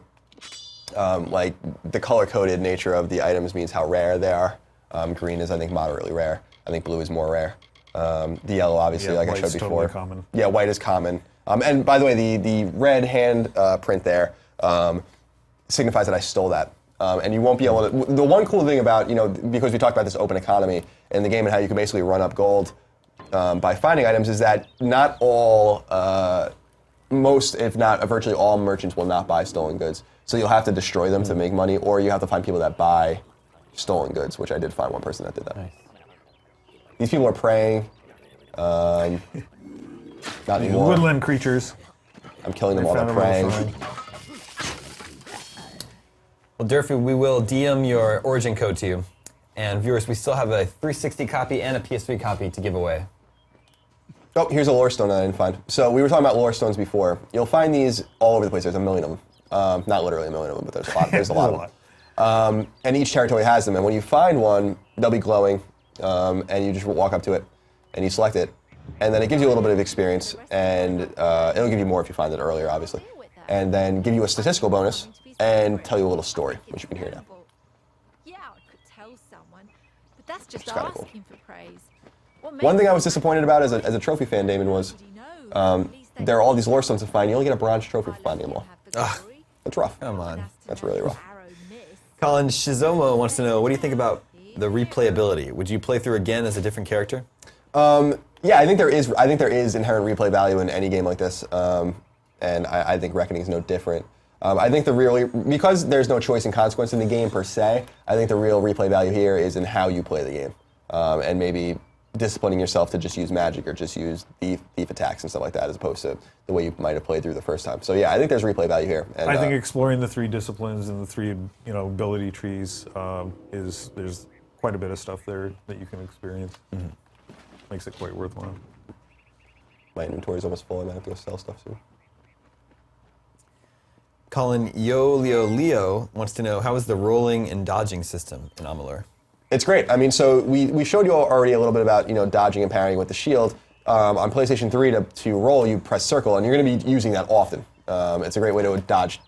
like the color-coded nature of the items means how rare they are. Green is, I think, moderately rare. I think blue is more rare. The yellow, obviously, like I showed white's before. totally common. Yeah, white is common. And by the way, the red hand print there signifies that I stole that. and you won't be able to. The one cool thing about, because we talked about this open economy in the game and how you can basically run up gold by finding items, is that not all, most, if not virtually all merchants will not buy stolen goods. So you'll have to destroy them to make money, or you have to find people that buy stolen goods, which I did find one person that did that. Nice. These people are praying. Not anymore. Woodland creatures. I'm killing them They while they're found a praying. little shrine. Well, Durfee, we will DM your origin code to you. And viewers, we still have a 360 copy and a PS3 copy to give away. Oh, here's a lore stone that I didn't find. So we were talking about lore stones before. You'll find these all over the place. There's a million of them. Not literally a million of them, but there's a lot. There's a lot of them. And each territory has them. And when you find one, they'll be glowing, and you just walk up to it, and you select it, and then it gives you a little bit of experience, and it'll give you more if you find it earlier, obviously, and then give you a statistical bonus and tell you a little story, which you can hear now. Yeah, I could tell someone, but that's just Which is kinda asking for praise. One thing I was disappointed about as a trophy fan, Damon, was there are all these lore stones to find. You only get a bronze trophy for finding them all. That's rough. Come on. That's really rough. Colin Shizomo wants to know, what do you think about the replayability? Would you play through again as a different character? Yeah, I think there is. I think there is inherent replay value in any game like this, and I think Reckoning is no different. I think because there's no choice and consequence in the game per se, I think the real replay value here is in how you play the game, and maybe disciplining yourself to just use magic or just use thief attacks and stuff like that, as opposed to the way you might have played through the first time. So yeah, I think there's replay value here. And, I think exploring the 3 disciplines and the 3 ability trees there's quite a bit of stuff there that you can experience. Mm-hmm. Makes it quite worthwhile. My inventory's almost full. I might have to go sell stuff soon. Colin Leo wants to know, how is the rolling and dodging system in Amalur? It's great. I mean, so we showed you already a little bit about dodging and parrying with the shield. On PlayStation 3 to roll, you press circle, and you're going to be using that often. It's a great way to dodge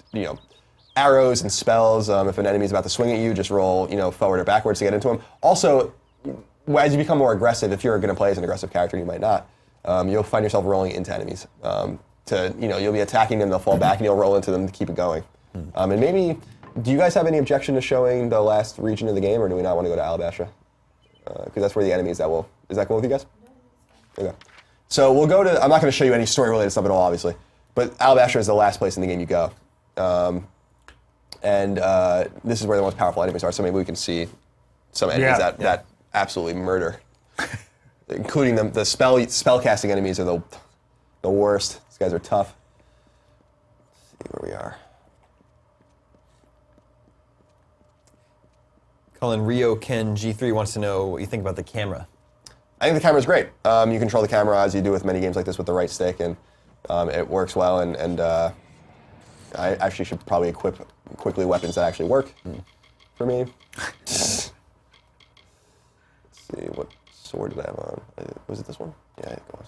arrows and spells. If an enemy's about to swing at you, just roll forward or backwards to get into them. Also, as you become more aggressive, if you're going to play as an aggressive character, you might not. You'll find yourself rolling into enemies. You'll be attacking them, they'll fall back, and you'll roll into them to keep it going. And maybe, do you guys have any objection to showing the last region of the game, or do we not want to go to Alabasha? Because that's where the enemy is. Is that cool with you guys? Okay. So we'll go to. I'm not going to show you any story-related stuff at all, obviously, but Alabasha is the last place in the game you go, and this is where the most powerful enemies are. So maybe we can see some enemies that absolutely murder, including the spellcasting enemies are the worst. These guys are tough. Let's see where we are. Colin Rio Ken G3 wants to know what you think about the camera. I think the camera's great. You control the camera as you do with many games like this with the right stick, and it works well. And I actually should probably equip quickly weapons that actually work for me. Let's see, what sword did I have on? Was it this one? Yeah, it was.